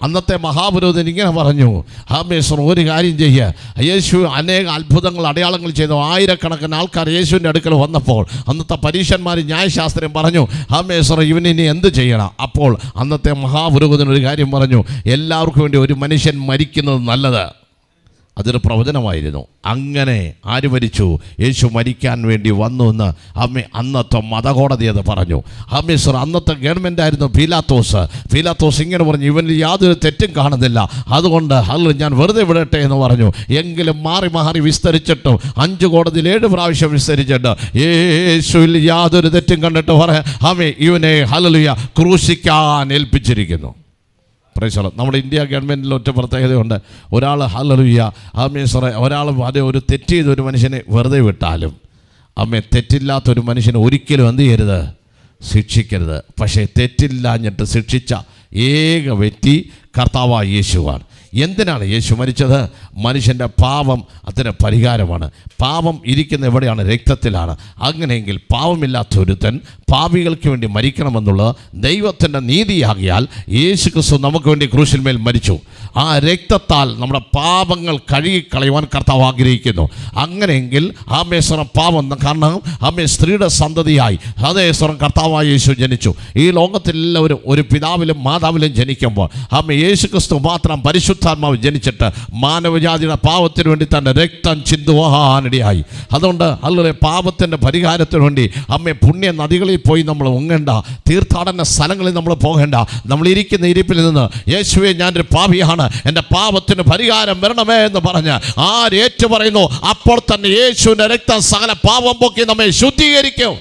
അന്നത്തെ മഹാപുരോഹിതൻ ഇങ്ങനെ പറഞ്ഞു, ഒരു കാര്യം ചെയ്യുക, യേശു അനേക അത്ഭുതങ്ങൾ അടയാളങ്ങൾ ചെയ്തു. ആയിരക്കണക്കിന് ആൾക്കാർ യേശുവിൻ്റെ അടുക്കൽ വന്നപ്പോൾ അന്നത്തെ പരീക്ഷന്മാർ ന്യായശാസ്ത്രം പറഞ്ഞു, ഇവനിനി എന്ത് ചെയ്യണം? അപ്പോൾ അന്നത്തെ മഹാപുരോഹിതൻ ഒരു കാര്യം പറഞ്ഞു, എല്ലാവർക്കും വേണ്ടി ഒരു മനുഷ്യൻ മരിക്കുന്നത് നല്ലത്. അതൊരു പ്രവചനമായിരുന്നു. അങ്ങനെ ആര് മരിച്ചു? യേശു മരിക്കാൻ വേണ്ടി വന്നു എന്ന് അന്നത്തെ മതകോടതി അത് പറഞ്ഞു. സർ അന്നത്തെ ഗവൺമെൻറ് ആയിരുന്നു പീലാത്തോസ് ഇങ്ങനെ പറഞ്ഞു, ഇവനിൽ യാതൊരു തെറ്റും കാണുന്നില്ല, അതുകൊണ്ട് ഞാൻ വെറുതെ വിടട്ടെ എന്ന് പറഞ്ഞു. എങ്കിലും മാറി മാറി വിസ്തരിച്ചിട്ടും 5 കോടതിയിൽ 7 പ്രാവശ്യം വിസ്തരിച്ചിട്ട് യേശുവിൽ യാതൊരു തെറ്റും കണ്ടിട്ട് ഇവനെ ക്രൂശിക്കാൻ ഏൽപ്പിച്ചിരിക്കുന്നു. നമ്മുടെ ഇന്ത്യ ഗവൺമെൻറ്റിൽ ഒറ്റ പ്രത്യേകതയുണ്ട്. ഒരാൾ ഒരാൾ ഒരു തെറ്റ് ചെയ്ത ഒരു മനുഷ്യനെ വെറുതെ വിട്ടാലും തെറ്റില്ലാത്തൊരു മനുഷ്യനെ ഒരിക്കലും എന്ത് ചെയ്യരുത്? ശിക്ഷിക്കരുത്. പക്ഷേ തെറ്റില്ലാഞ്ഞിട്ട് ശിക്ഷിച്ച ഏക വ്യക്തി കർത്താവായ യേശുവാണ്. എന്തിനാണ് യേശു മരിച്ചത്? മനുഷ്യൻ്റെ പാപം അതിന് പരിഹാരമാണ്. പാപം ഇരിക്കുന്ന എവിടെയാണ്? രക്തത്തിലാണ്. അങ്ങനെയെങ്കിൽ പാപമില്ലാത്ത ഒരുത്തൻ പാപികൾക്ക് വേണ്ടി മരിക്കണമെന്നുള്ളത് ദൈവത്തിൻ്റെ നീതിയാകിയാൽ യേശു ക്രിസ്തു നമുക്ക് വേണ്ടി ക്രൂശിന്മേൽ മരിച്ചു. ആ രക്തത്താൽ നമ്മുടെ പാപങ്ങൾ കഴുകിക്കളയുവാൻ കർത്താവ് ആഗ്രഹിക്കുന്നു. അങ്ങനെയെങ്കിൽ പാപം, കാരണം സ്ത്രീയുടെ സന്തതിയായി കർത്താവായ യേശു ജനിച്ചു. ഈ ലോകത്തിലെല്ലാവരും ഒരു പിതാവിലും മാതാവിലും ജനിക്കുമ്പോൾ യേശു ക്രിസ്തു മാത്രം പരിശുദ്ധാത്മാവ് ജനിച്ചിട്ട് മാനവജാതിയുടെ പാപത്തിന് വേണ്ടി തൻ്റെ രക്തം ചിന്തുവാനിടയായി. അതുകൊണ്ട് പാപത്തിൻ്റെ പരിഹാരത്തിന് വേണ്ടി പുണ്യ നദികളിൽ പോയി നമ്മൾ മുങ്ങേണ്ട, തീർത്ഥാടന സ്ഥലങ്ങളിൽ നമ്മൾ പോകേണ്ട. നമ്മൾ ഇരിക്കുന്ന ഇരിപ്പിൽ നിന്ന് യേശുവേ ഞാനൊരു പാപിയാണ്, എൻ്റെ പാപത്തിന് പരിഹാരം വരണമേ എന്ന് പറഞ്ഞ് ആരേറ്റു പറയുന്നു, അപ്പോൾ തന്നെ യേശുവിൻ്റെ രക്തം സകല പാപം പോക്കി നമ്മെ ശുദ്ധീകരിക്കും.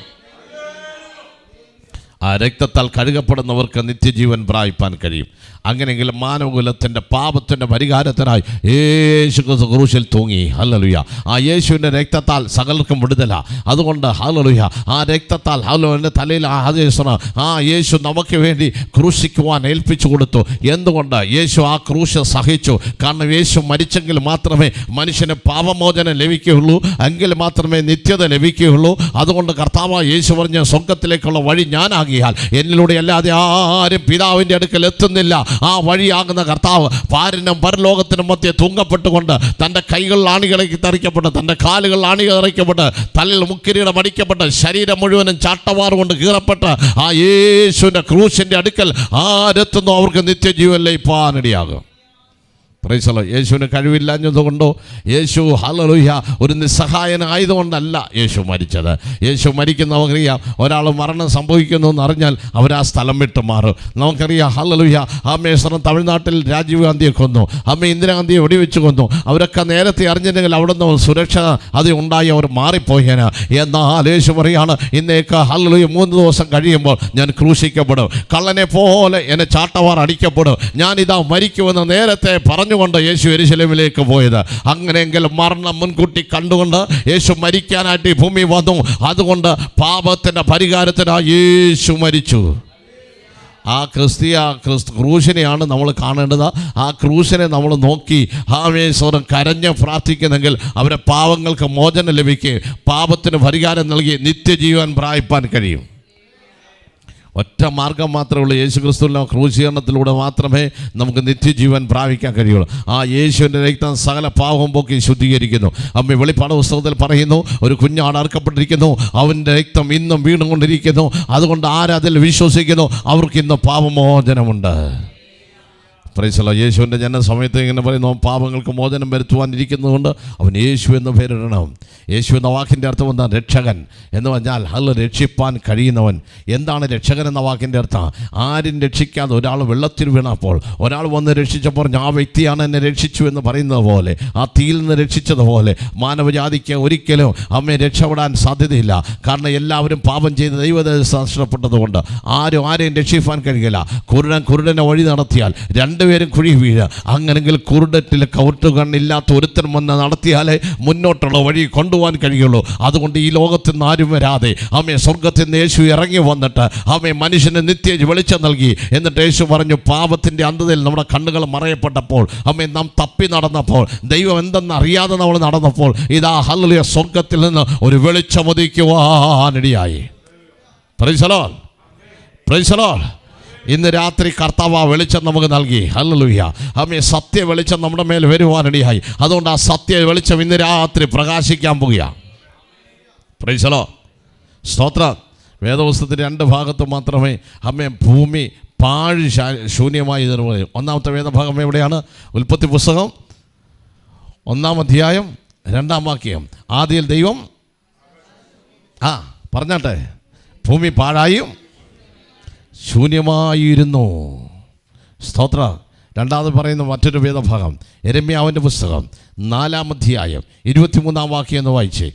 ആ രക്തത്താൽ കഴുകപ്പെടുന്നവർക്ക് നിത്യജീവൻ പ്രാപിപ്പാൻ കഴിയും. അങ്ങനെയെങ്കിൽ മാനവകുലത്തിൻ്റെ പാപത്തിൻ്റെ പരിഹാരത്തിനായി യേശു ക്രൂശിൽ തൂങ്ങി. ഹല്ലേലൂയ. ആ യേശുവിൻ്റെ രക്തത്താൽ സകലർക്കും വിടുതല. അതുകൊണ്ട് ഹല്ലേലൂയ, ആ രക്തത്താൽ എൻ്റെ തലയിൽ ആ യേശു നമുക്ക് വേണ്ടി ക്രൂശിക്കുവാൻ ഏൽപ്പിച്ചു കൊടുത്തു. എന്തുകൊണ്ട്? യേശു ആ ക്രൂശ് സഹിച്ചു. കാരണം യേശു മരിച്ചെങ്കിൽ മാത്രമേ മനുഷ്യന് പാപമോചനം ലഭിക്കുകയുള്ളൂ, എങ്കിൽ മാത്രമേ നിത്യത ലഭിക്കുകയുള്ളൂ. അതുകൊണ്ട് കർത്താവായ യേശു പറഞ്ഞ സ്വർഗത്തിലേക്കുള്ള വഴി ഞാനാകിയാൽ എന്നിലൂടെ അല്ലാതെ ആരും പിതാവിൻ്റെ അടുക്കൽ എത്തുന്നില്ല. ആ വഴിയാകുന്ന കർത്താവ് പാരിനും പരലോകത്തിനും മധ്യേ തൂങ്ങപ്പെട്ടുകൊണ്ട് തൻ്റെ കൈകൾ ആണികളേക്ക് തറിക്കപ്പെട്ട്, തൻ്റെ കാലുകൾ ആണികൾ തറിക്കപ്പെട്ട്, തലയിൽ മുക്കിരീടം അടിക്കപ്പെട്ട്, ശരീരം മുഴുവനും ചാട്ടവാറുകൊണ്ട് കീറപ്പെട്ട് ആ യേശുവിൻ്റെ ക്രൂശിൻ്റെ അടുക്കൽ ആരെത്തുന്നു അവർക്ക് നിത്യജീവൻ ലഭിപ്പാനിടയാകും. യേശുവിന് കഴിവില്ലാഞ്ഞതുകൊണ്ടോ, യേശു ഹല്ലേലൂയ ഒരു നിസ്സഹായനായതുകൊണ്ടല്ല യേശു മരിച്ചത്. യേശു മരിക്കുന്നവറിയാം, ഒരാൾ മരണം സംഭവിക്കുന്നു എന്നറിഞ്ഞാൽ അവരാ സ്ഥലം വിട്ട് മാറും. നമുക്കറിയാം ഹല്ലേലൂയ, തമിഴ്നാട്ടിൽ രാജീവ് ഗാന്ധിയെ കൊന്നു, ഇന്ദിരാഗാന്ധിയെ വെടിവെച്ച് കൊന്നു. അവരൊക്കെ നേരത്തെ അറിഞ്ഞില്ലെങ്കിൽ അവിടെ നിന്ന് സുരക്ഷ അത് ഉണ്ടായി അവർ മാറിപ്പോയേന്. എന്നാൽ യേശു പറയാണ്, ഇന്നേക്ക് ഹല്ലേലൂയ 3 ദിവസം കഴിയുമ്പോൾ ഞാൻ ക്രൂശിക്കപ്പെടും, കള്ളനെ പോലെ എന്നെ ചാട്ടവാർ അടിക്കപ്പെടും, ഞാനിതാ മരിക്കുമെന്ന് നേരത്തെ പറഞ്ഞു കൊണ്ട് യേശു യെരുശലേമിലേക്ക് പോയത്. അങ്ങനെയെങ്കിൽ മരണം മുൻകൂട്ടി കണ്ടുകൊണ്ട് യേശു മരിക്കാനായിട്ട് ഈ ഭൂമി വന്നു. അതുകൊണ്ട് പാപത്തിൻ്റെ പരിഹാരത്തിനായി യേശു മരിച്ചു. ആ ക്രൂശിനെയാണ് നമ്മൾ കാണേണ്ടത്. ആ ക്രൂശിനെ നമ്മൾ നോക്കി ആമേശ്വരം കരഞ്ഞ് പ്രാർത്ഥിക്കുന്നെങ്കിൽ അവരെ പാപങ്ങൾക്ക് മോചനം ലഭിക്കുകയും പാപത്തിന് പരിഹാരം നൽകി നിത്യജീവൻ പ്രാപിപ്പാൻ കഴിയും. ഒറ്റ മാർഗം മാത്രമേ ഉള്ളൂ. യേശു ക്രിസ്തുവിൻ്റെ ക്രൂശീകരണത്തിലൂടെ മാത്രമേ നമുക്ക് നിത്യജീവൻ പ്രാപിക്കാൻ കഴിയുള്ളൂ. ആ യേശുവിൻ്റെ രക്തം സകല പാപം പോക്കി ശുദ്ധീകരിക്കുന്നു. വെളിപ്പാട് പുസ്തകത്തിൽ പറയുന്നു, ഒരു കുഞ്ഞാട് അറുക്കപ്പെട്ടിരിക്കുന്നു, അവൻ്റെ രക്തം ഇന്നും വീണുകൊണ്ടിരിക്കുന്നു. അതുകൊണ്ട് ആരതിൽ വിശ്വസിക്കുന്നു അവർക്ക് ഇന്ന് പാപമോചനമുണ്ട്. യേശുവിൻ്റെ ജനന സമയത്ത് ഇങ്ങനെ പറയുന്നു, പാപങ്ങൾക്ക് മോചനം വരുത്തുവാനിരിക്കുന്നതുകൊണ്ട് അവൻ യേശു എന്ന് പേരിടണം. യേശു എന്ന വാക്കിൻ്റെ അർത്ഥം എന്താണ്? രക്ഷകൻ എന്ന് പറഞ്ഞാൽ രക്ഷിപ്പാൻ കഴിയുന്നവൻ. എന്താണ് രക്ഷകൻ എന്ന വാക്കിൻ്റെ അർത്ഥം? ആരും രക്ഷിക്കാതെ ഒരാൾ വെള്ളത്തിൽ വീണപ്പോൾ ഒരാൾ വന്ന് രക്ഷിച്ചപ്പോൾ ആ വ്യക്തിയാണ് എന്നെ രക്ഷിച്ചു എന്ന് പറയുന്നത് പോലെ, ആ തീയിൽ നിന്ന് രക്ഷിച്ചതുപോലെ മാനവജാതിക്ക് ഒരിക്കലും അമ്മയെ രക്ഷപ്പെടാൻ സാധ്യതയില്ല. കാരണം എല്ലാവരും പാപം ചെയ്ത് ദൈവത്തെ നഷ്ടപ്പെട്ടതുകൊണ്ട് ആരെയും രക്ഷിക്കാൻ കഴിയില്ല. കുരുടനെ വഴി നടത്തിയാൽ രണ്ടുപേരും കുഴി വീഴുക. അങ്ങനെങ്കിൽ കുരുടത്തിൽ കൗട്ടുകണ്ണില്ലാത്ത ഒരുത്തൻ വന്ന് നടത്തിയാലേ മുന്നോട്ടുള്ള വഴി കൊണ്ടുപോകാൻ കഴിയുള്ളൂ. അതുകൊണ്ട് ഈ ലോകത്തിൽ നിന്ന് ആരും വരാതെ സ്വർഗത്തിൽ നിന്ന് യേശു ഇറങ്ങി വന്നിട്ട് മനുഷ്യന് നിത്യ വെളിച്ചം നൽകി. എന്നിട്ട് യേശു പറഞ്ഞു, പാപത്തിൻ്റെ അന്ധതയിൽ നമ്മുടെ കണ്ണുകൾ മറയപ്പെട്ടപ്പോൾ നാം തപ്പി നടന്നപ്പോൾ, ദൈവം എന്തെന്ന് അറിയാതെ നമ്മൾ നടന്നപ്പോൾ, ഇതാ ഹല്ലേലൂയ സ്വർഗത്തിൽ നിന്ന് ഒരു വെളിച്ചം ഉദിക്കുവാനിടയായി. Praise the Lord, praise the Lord. ഇന്ന് രാത്രി കർത്താവ് വെളിച്ചം നമുക്ക് നൽകി. ഹല്ലേലൂയ. സത്യ വെളിച്ചം നമ്മുടെ മേൽ വരുവാനിടയായി. അതുകൊണ്ട് ആ സത്യ വെളിച്ചം ഇന്ന് രാത്രി പ്രകാശിക്കാൻ പോകുക. പ്രൈസ് ദി ലോർഡ്, സ്തോത്രം. വേദപുസ്തകത്തിൻ്റെ 2 ഭാഗത്ത് മാത്രമേ ഭൂമി ശൂന്യമായി നിർവഹിക്കും. ഒന്നാമത്തെ വേദഭാഗം എവിടെയാണ്? ഉൽപ്പത്തി പുസ്തകം 1-ാം അധ്യായം 2-ാം വാക്യം. ആദിയിൽ ദൈവം പറഞ്ഞാട്ടെ, ഭൂമി പാഴായും ശൂന്യമായിരുന്നു. സ്തോത്ര. രണ്ടാമത് പറയുന്ന മറ്റൊരു വേദഭാഗം യെരമ്യാവിൻ്റെ പുസ്തകം 4-ാം അധ്യായം 23-ാം വാക്യം എന്ന് വായിച്ചേ.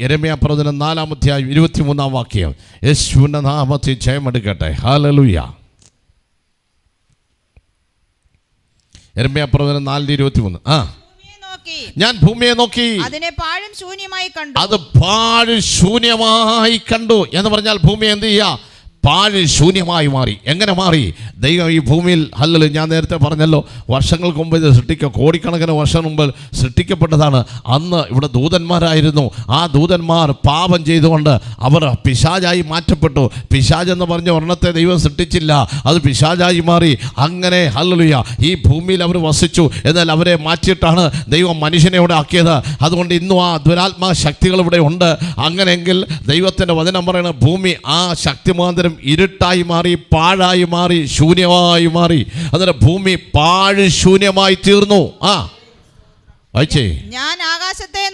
യെരമ്യാ പ്രവചനം 4-ാം അധ്യായം 23-ാം വാക്യം. യേശുവിൻ്റെ നാമത്തിൽ ജയമെടുക്കട്ടെ. ഹല്ലേലൂയ. യെരമ്യാ പ്രവചനം 4:23. ഞാൻ ഭൂമിയെ നോക്കി, അതിനെ പാഴും ശൂന്യമായി കണ്ടു. അത് പാഴും ശൂന്യമായി കണ്ടു എന്ന് പറഞ്ഞാൽ ഭൂമി എന്ത് ചെയ്യുക? പാഴ് ശൂന്യമായി മാറി. എങ്ങനെ മാറി? ദൈവം ഈ ഭൂമിയിൽ ഞാൻ നേരത്തെ പറഞ്ഞല്ലോ, വർഷങ്ങൾക്ക് മുമ്പ് ഇത് കോടിക്കണക്കിന് വർഷം മുമ്പ് സൃഷ്ടിക്കപ്പെട്ടതാണ്. അന്ന് ഇവിടെ ദൂതന്മാരായിരുന്നു. ആ ദൂതന്മാർ പാപം ചെയ്തുകൊണ്ട് അവർ പിശാചായി മാറ്റപ്പെട്ടു. പിശാച് എന്ന് പറഞ്ഞ ഒരെണ്ണത്തെ ദൈവം സൃഷ്ടിച്ചില്ല, അത് പിശാചായി മാറി. അങ്ങനെ ഈ ഭൂമിയിൽ അവർ വസിച്ചു. എന്നാൽ അവരെ മാറ്റിയിട്ടാണ് ദൈവം മനുഷ്യനെ ഇവിടെ ആക്കിയത്. അതുകൊണ്ട് ഇന്നും ആ ദുരാത്മാ ശക്തികൾ ഇവിടെ ഉണ്ട്. അങ്ങനെയെങ്കിൽ ദൈവത്തിൻ്റെ വചനം പറയുന്ന ഭൂമി ആ ശക്തി മുഖാന്തരം ഇരുട്ടായി മാറി, പാഴായി മാറി, ശൂന്യമായി മാറി. അന്നേരം ഭൂമി പാഴ് ശൂന്യമായി തീർന്നു. വായിച്ചേ. ഞാൻ ആകാശത്തെ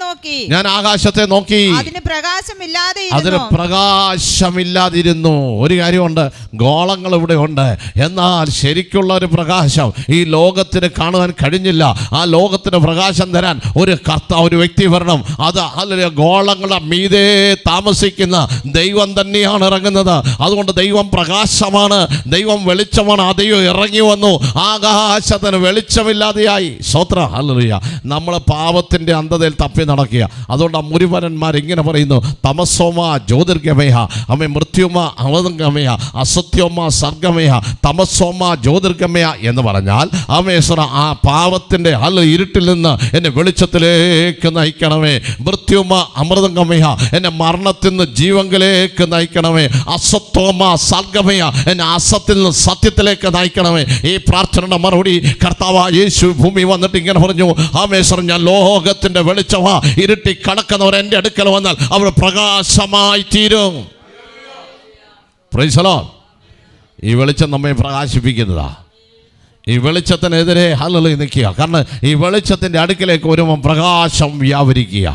നോക്കി, അതിന് പ്രകാശമില്ലാതിരുന്നു. ഒരു കാര്യമുണ്ട്, ഗോളങ്ങൾ ഇവിടെ ഉണ്ട്, എന്നാൽ ശരിക്കുള്ള ഒരു പ്രകാശം ഈ ലോകത്തിന് കാണുവാൻ കഴിഞ്ഞില്ല. ആ ലോകത്തിന് പ്രകാശം തരാൻ ഒരു വ്യക്തി വരണം. അത് ഗോളങ്ങളുടെ മീതെ താമസിക്കുന്ന ദൈവം തന്നെയാണ് ഇറങ്ങുന്നത്. അതുകൊണ്ട് ദൈവം പ്രകാശമാണ്, ദൈവം വെളിച്ചമാണ്. ആ ദൈവം ഇറങ്ങി വന്നു, ആകാശത്തിന് വെളിച്ചമില്ലാതെയായി. സ്തോത്രം. ഹല്ലേലൂയ. നമ്മൾ പാപത്തിൻ്റെ അന്ധതയിൽ തപ്പി നടക്കുക. അതുകൊണ്ട് ആ മുരിവരന്മാർ ഇങ്ങനെ പറയുന്നു, തമസോമ ജ്യോതിർഗമയ, മൃത്യുമ അമൃതംഗമയ, അസത്യോമ സർഗമയ, തമസോമ ജ്യോതിർഗമയ എന്ന് പറഞ്ഞാൽ ആ പാപത്തിൻ്റെ ഇരുട്ടിൽ നിന്ന് എന്നെ വെളിച്ചത്തിലേക്ക് നയിക്കണമേ. മൃത്യുമ അമൃതംഗമയ, എന്നെ മരണത്തിൽ നിന്ന് ജീവങ്കിലേക്ക് നയിക്കണമേ. അസത്വമ സർഗമയ, എന്നെ അസത്തിൽ നിന്ന് സത്യത്തിലേക്ക് നയിക്കണമേ. ഈ പ്രാർത്ഥനയുടെ മറുപടി കർത്താവായ യേശു ഭൂമി വന്നിട്ട് ഇങ്ങനെ പറഞ്ഞു, ഞാൻ ലോകത്തിന്റെ വെളിച്ചമാ. ഇരുട്ടി കടക്കുന്നവർ എൻ്റെ അടുക്കൽ വന്നാൽ അവർ പ്രകാശമായി തീരും. Price the Lord. ഈ വെളിച്ചം നമ്മെ പ്രകാശിപ്പിക്കുന്നതാ. ഈ വെളിച്ചത്തിനെതിരെ നിൽക്കുക. കാരണം ഈ വെളിച്ചത്തിൻ്റെ അടുക്കലേക്ക് വരുമ്പോൾ പ്രകാശം വ്യാപരിക്കുക.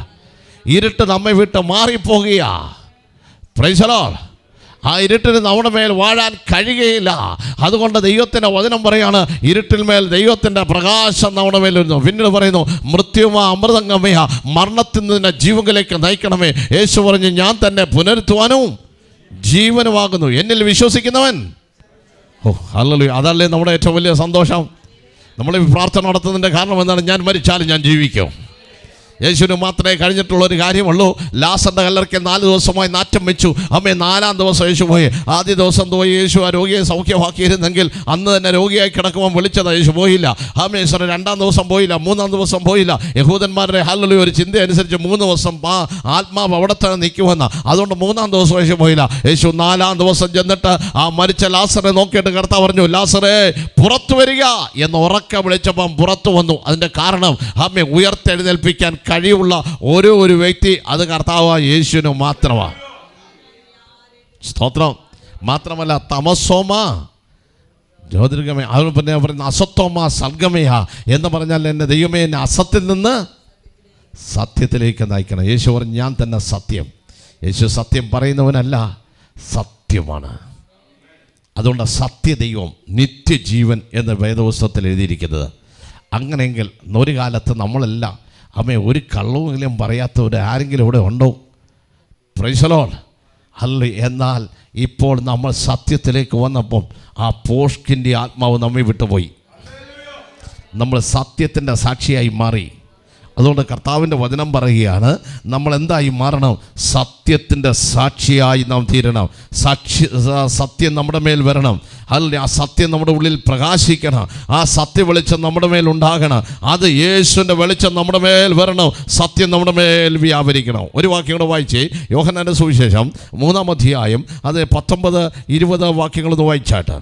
ഇരുട്ട് നമ്മെ വിട്ട് മാറിപ്പോകുക. Price the Lord. ആ ഇരുട്ടിന് നമ്മുടെ മേൽ വാഴാൻ കഴിയുകയില്ല. അതുകൊണ്ട് ദൈവത്തിൻ്റെ വചനം പറയാണ്, ഇരുട്ടിൽ മേൽ ദൈവത്തിൻ്റെ പ്രകാശം നമ്മുടെ മേൽ വരുന്നു. പിന്നീട് പറയുന്നു, മൃത്യുമ അമൃതംഗമയ, മരണത്തിൽ നിന്ന് ജീവനിലേക്ക് നയിക്കണമേ. യേശു പറഞ്ഞു, ഞാൻ തന്നെ പുനരുത്ഥാനവും ജീവനുമാകുന്നു, എന്നിൽ വിശ്വസിക്കുന്നവൻ. ഹല്ലേലൂയ. അതല്ലേ നമ്മുടെ ഏറ്റവും വലിയ സന്തോഷം. നമ്മൾ ഈ പ്രാർത്ഥന നടത്തുന്നതിൻ്റെ കാരണം എന്താണ്? ഞാൻ മരിച്ചാലും ഞാൻ ജീവിക്കും. യേശുവിന് മാത്രമേ കഴിഞ്ഞിട്ടുള്ളൊരു കാര്യമുള്ളൂ. ലാസറിൻ്റെ കല്ലറയ്ക്ക് 4 ദിവസമായി നാറ്റം വെച്ചു. 4-ാം ദിവസം യേശു പോയി. ആദ്യ ദിവസം പോയി യേശു ആ രോഗിയെ സൗഖ്യമാക്കിയിരുന്നെങ്കിൽ അന്ന് തന്നെ രോഗിയായി കിടക്കുമ്പോൾ വിളിച്ചതാണ്. യേശു പോയില്ല. 2-ാം ദിവസം പോയില്ല. 3-ാം ദിവസം പോയില്ല. യഹൂദന്മാരുടെ ഒരു ചിന്ത അനുസരിച്ച് 3 ദിവസം ആത്മാവ് അവിടെ തന്നെ നിൽക്കുമെന്ന. അതുകൊണ്ട് 3-ാം ദിവസം യേശു പോയില്ല. യേശു 4-ാം ദിവസം ചെന്നിട്ട് ആ മരിച്ച ലാസറെ നോക്കിയിട്ട് കർത്താവ് പറഞ്ഞു, ലാസറേ പുറത്തു വരിക എന്ന് ഉറക്കെ വിളിച്ചപ്പം പുറത്തു വന്നു. അതിൻ്റെ കാരണം ഉയർത്തെഴുന്നേൽപ്പിക്കാൻ കഴിവുള്ള ഒരു വ്യക്തി അത് കർത്താവായ യേശുവിന് മാത്രമാണ്. സ്തോത്രം. മാത്രമല്ല തമസോമ ജ്യോതിർഗമയ, അത് പിന്നെ പറയുന്ന അസത്തോമ സർഗമയ എന്ന് പറഞ്ഞാൽ എൻ്റെ ദൈവമേ എന്നെ അസത്തിൽ നിന്ന് സത്യത്തിലേക്ക് നയിക്കണം. യേശു പറഞ്ഞു, ഞാൻ തന്നെ സത്യം. യേശു സത്യം പറയുന്നവനല്ല, സത്യമാണ്. അതുകൊണ്ട് സത്യദൈവം നിത്യജീവൻ എന്ന വേദപുസ്തകത്തിൽ എഴുതിയിരിക്കുന്നത്. അങ്ങനെയെങ്കിൽ ഒരു കാലത്ത് നമ്മളെല്ലാം ഒരു കള്ളവുമെങ്കിലും പറയാത്തവർ ആരെങ്കിലും ഇവിടെ ഉണ്ടോ? Price the Lord. എന്നാൽ ഇപ്പോൾ നമ്മൾ സത്യത്തിലേക്ക് വന്നപ്പം ആ പോഷ്കിൻ്റെ ആത്മാവ് നമ്മെ വിട്ടുപോയി. നമ്മൾ സത്യത്തിൻ്റെ സാക്ഷിയായി മാറി. അതുകൊണ്ട് കർത്താവിൻ്റെ വചനം പറയുകയാണ്, നമ്മൾ എന്തായി മാറണം? സത്യത്തിൻ്റെ സാക്ഷിയായി നാം തീരണം. സത്യം നമ്മുടെ മേൽ വരണം. ആ സത്യം നമ്മുടെ ഉള്ളിൽ പ്രകാശിക്കണം. ആ സത്യ വെളിച്ചം നമ്മുടെ മേൽ ഉണ്ടാകണം. അത് യേശുവിൻ്റെ വെളിച്ചം നമ്മുടെ മേൽ വരണം. സത്യം നമ്മുടെ മേൽ വ്യാപരിക്കണം. ഒരു വാക്യം കൂടെ വായിച്ചേ. യോഹന്നാന്റെ സുവിശേഷം 3-ാം അധ്യായം അത് 19-20 വാക്യങ്ങളൊന്ന് വായിച്ചാട്ട്.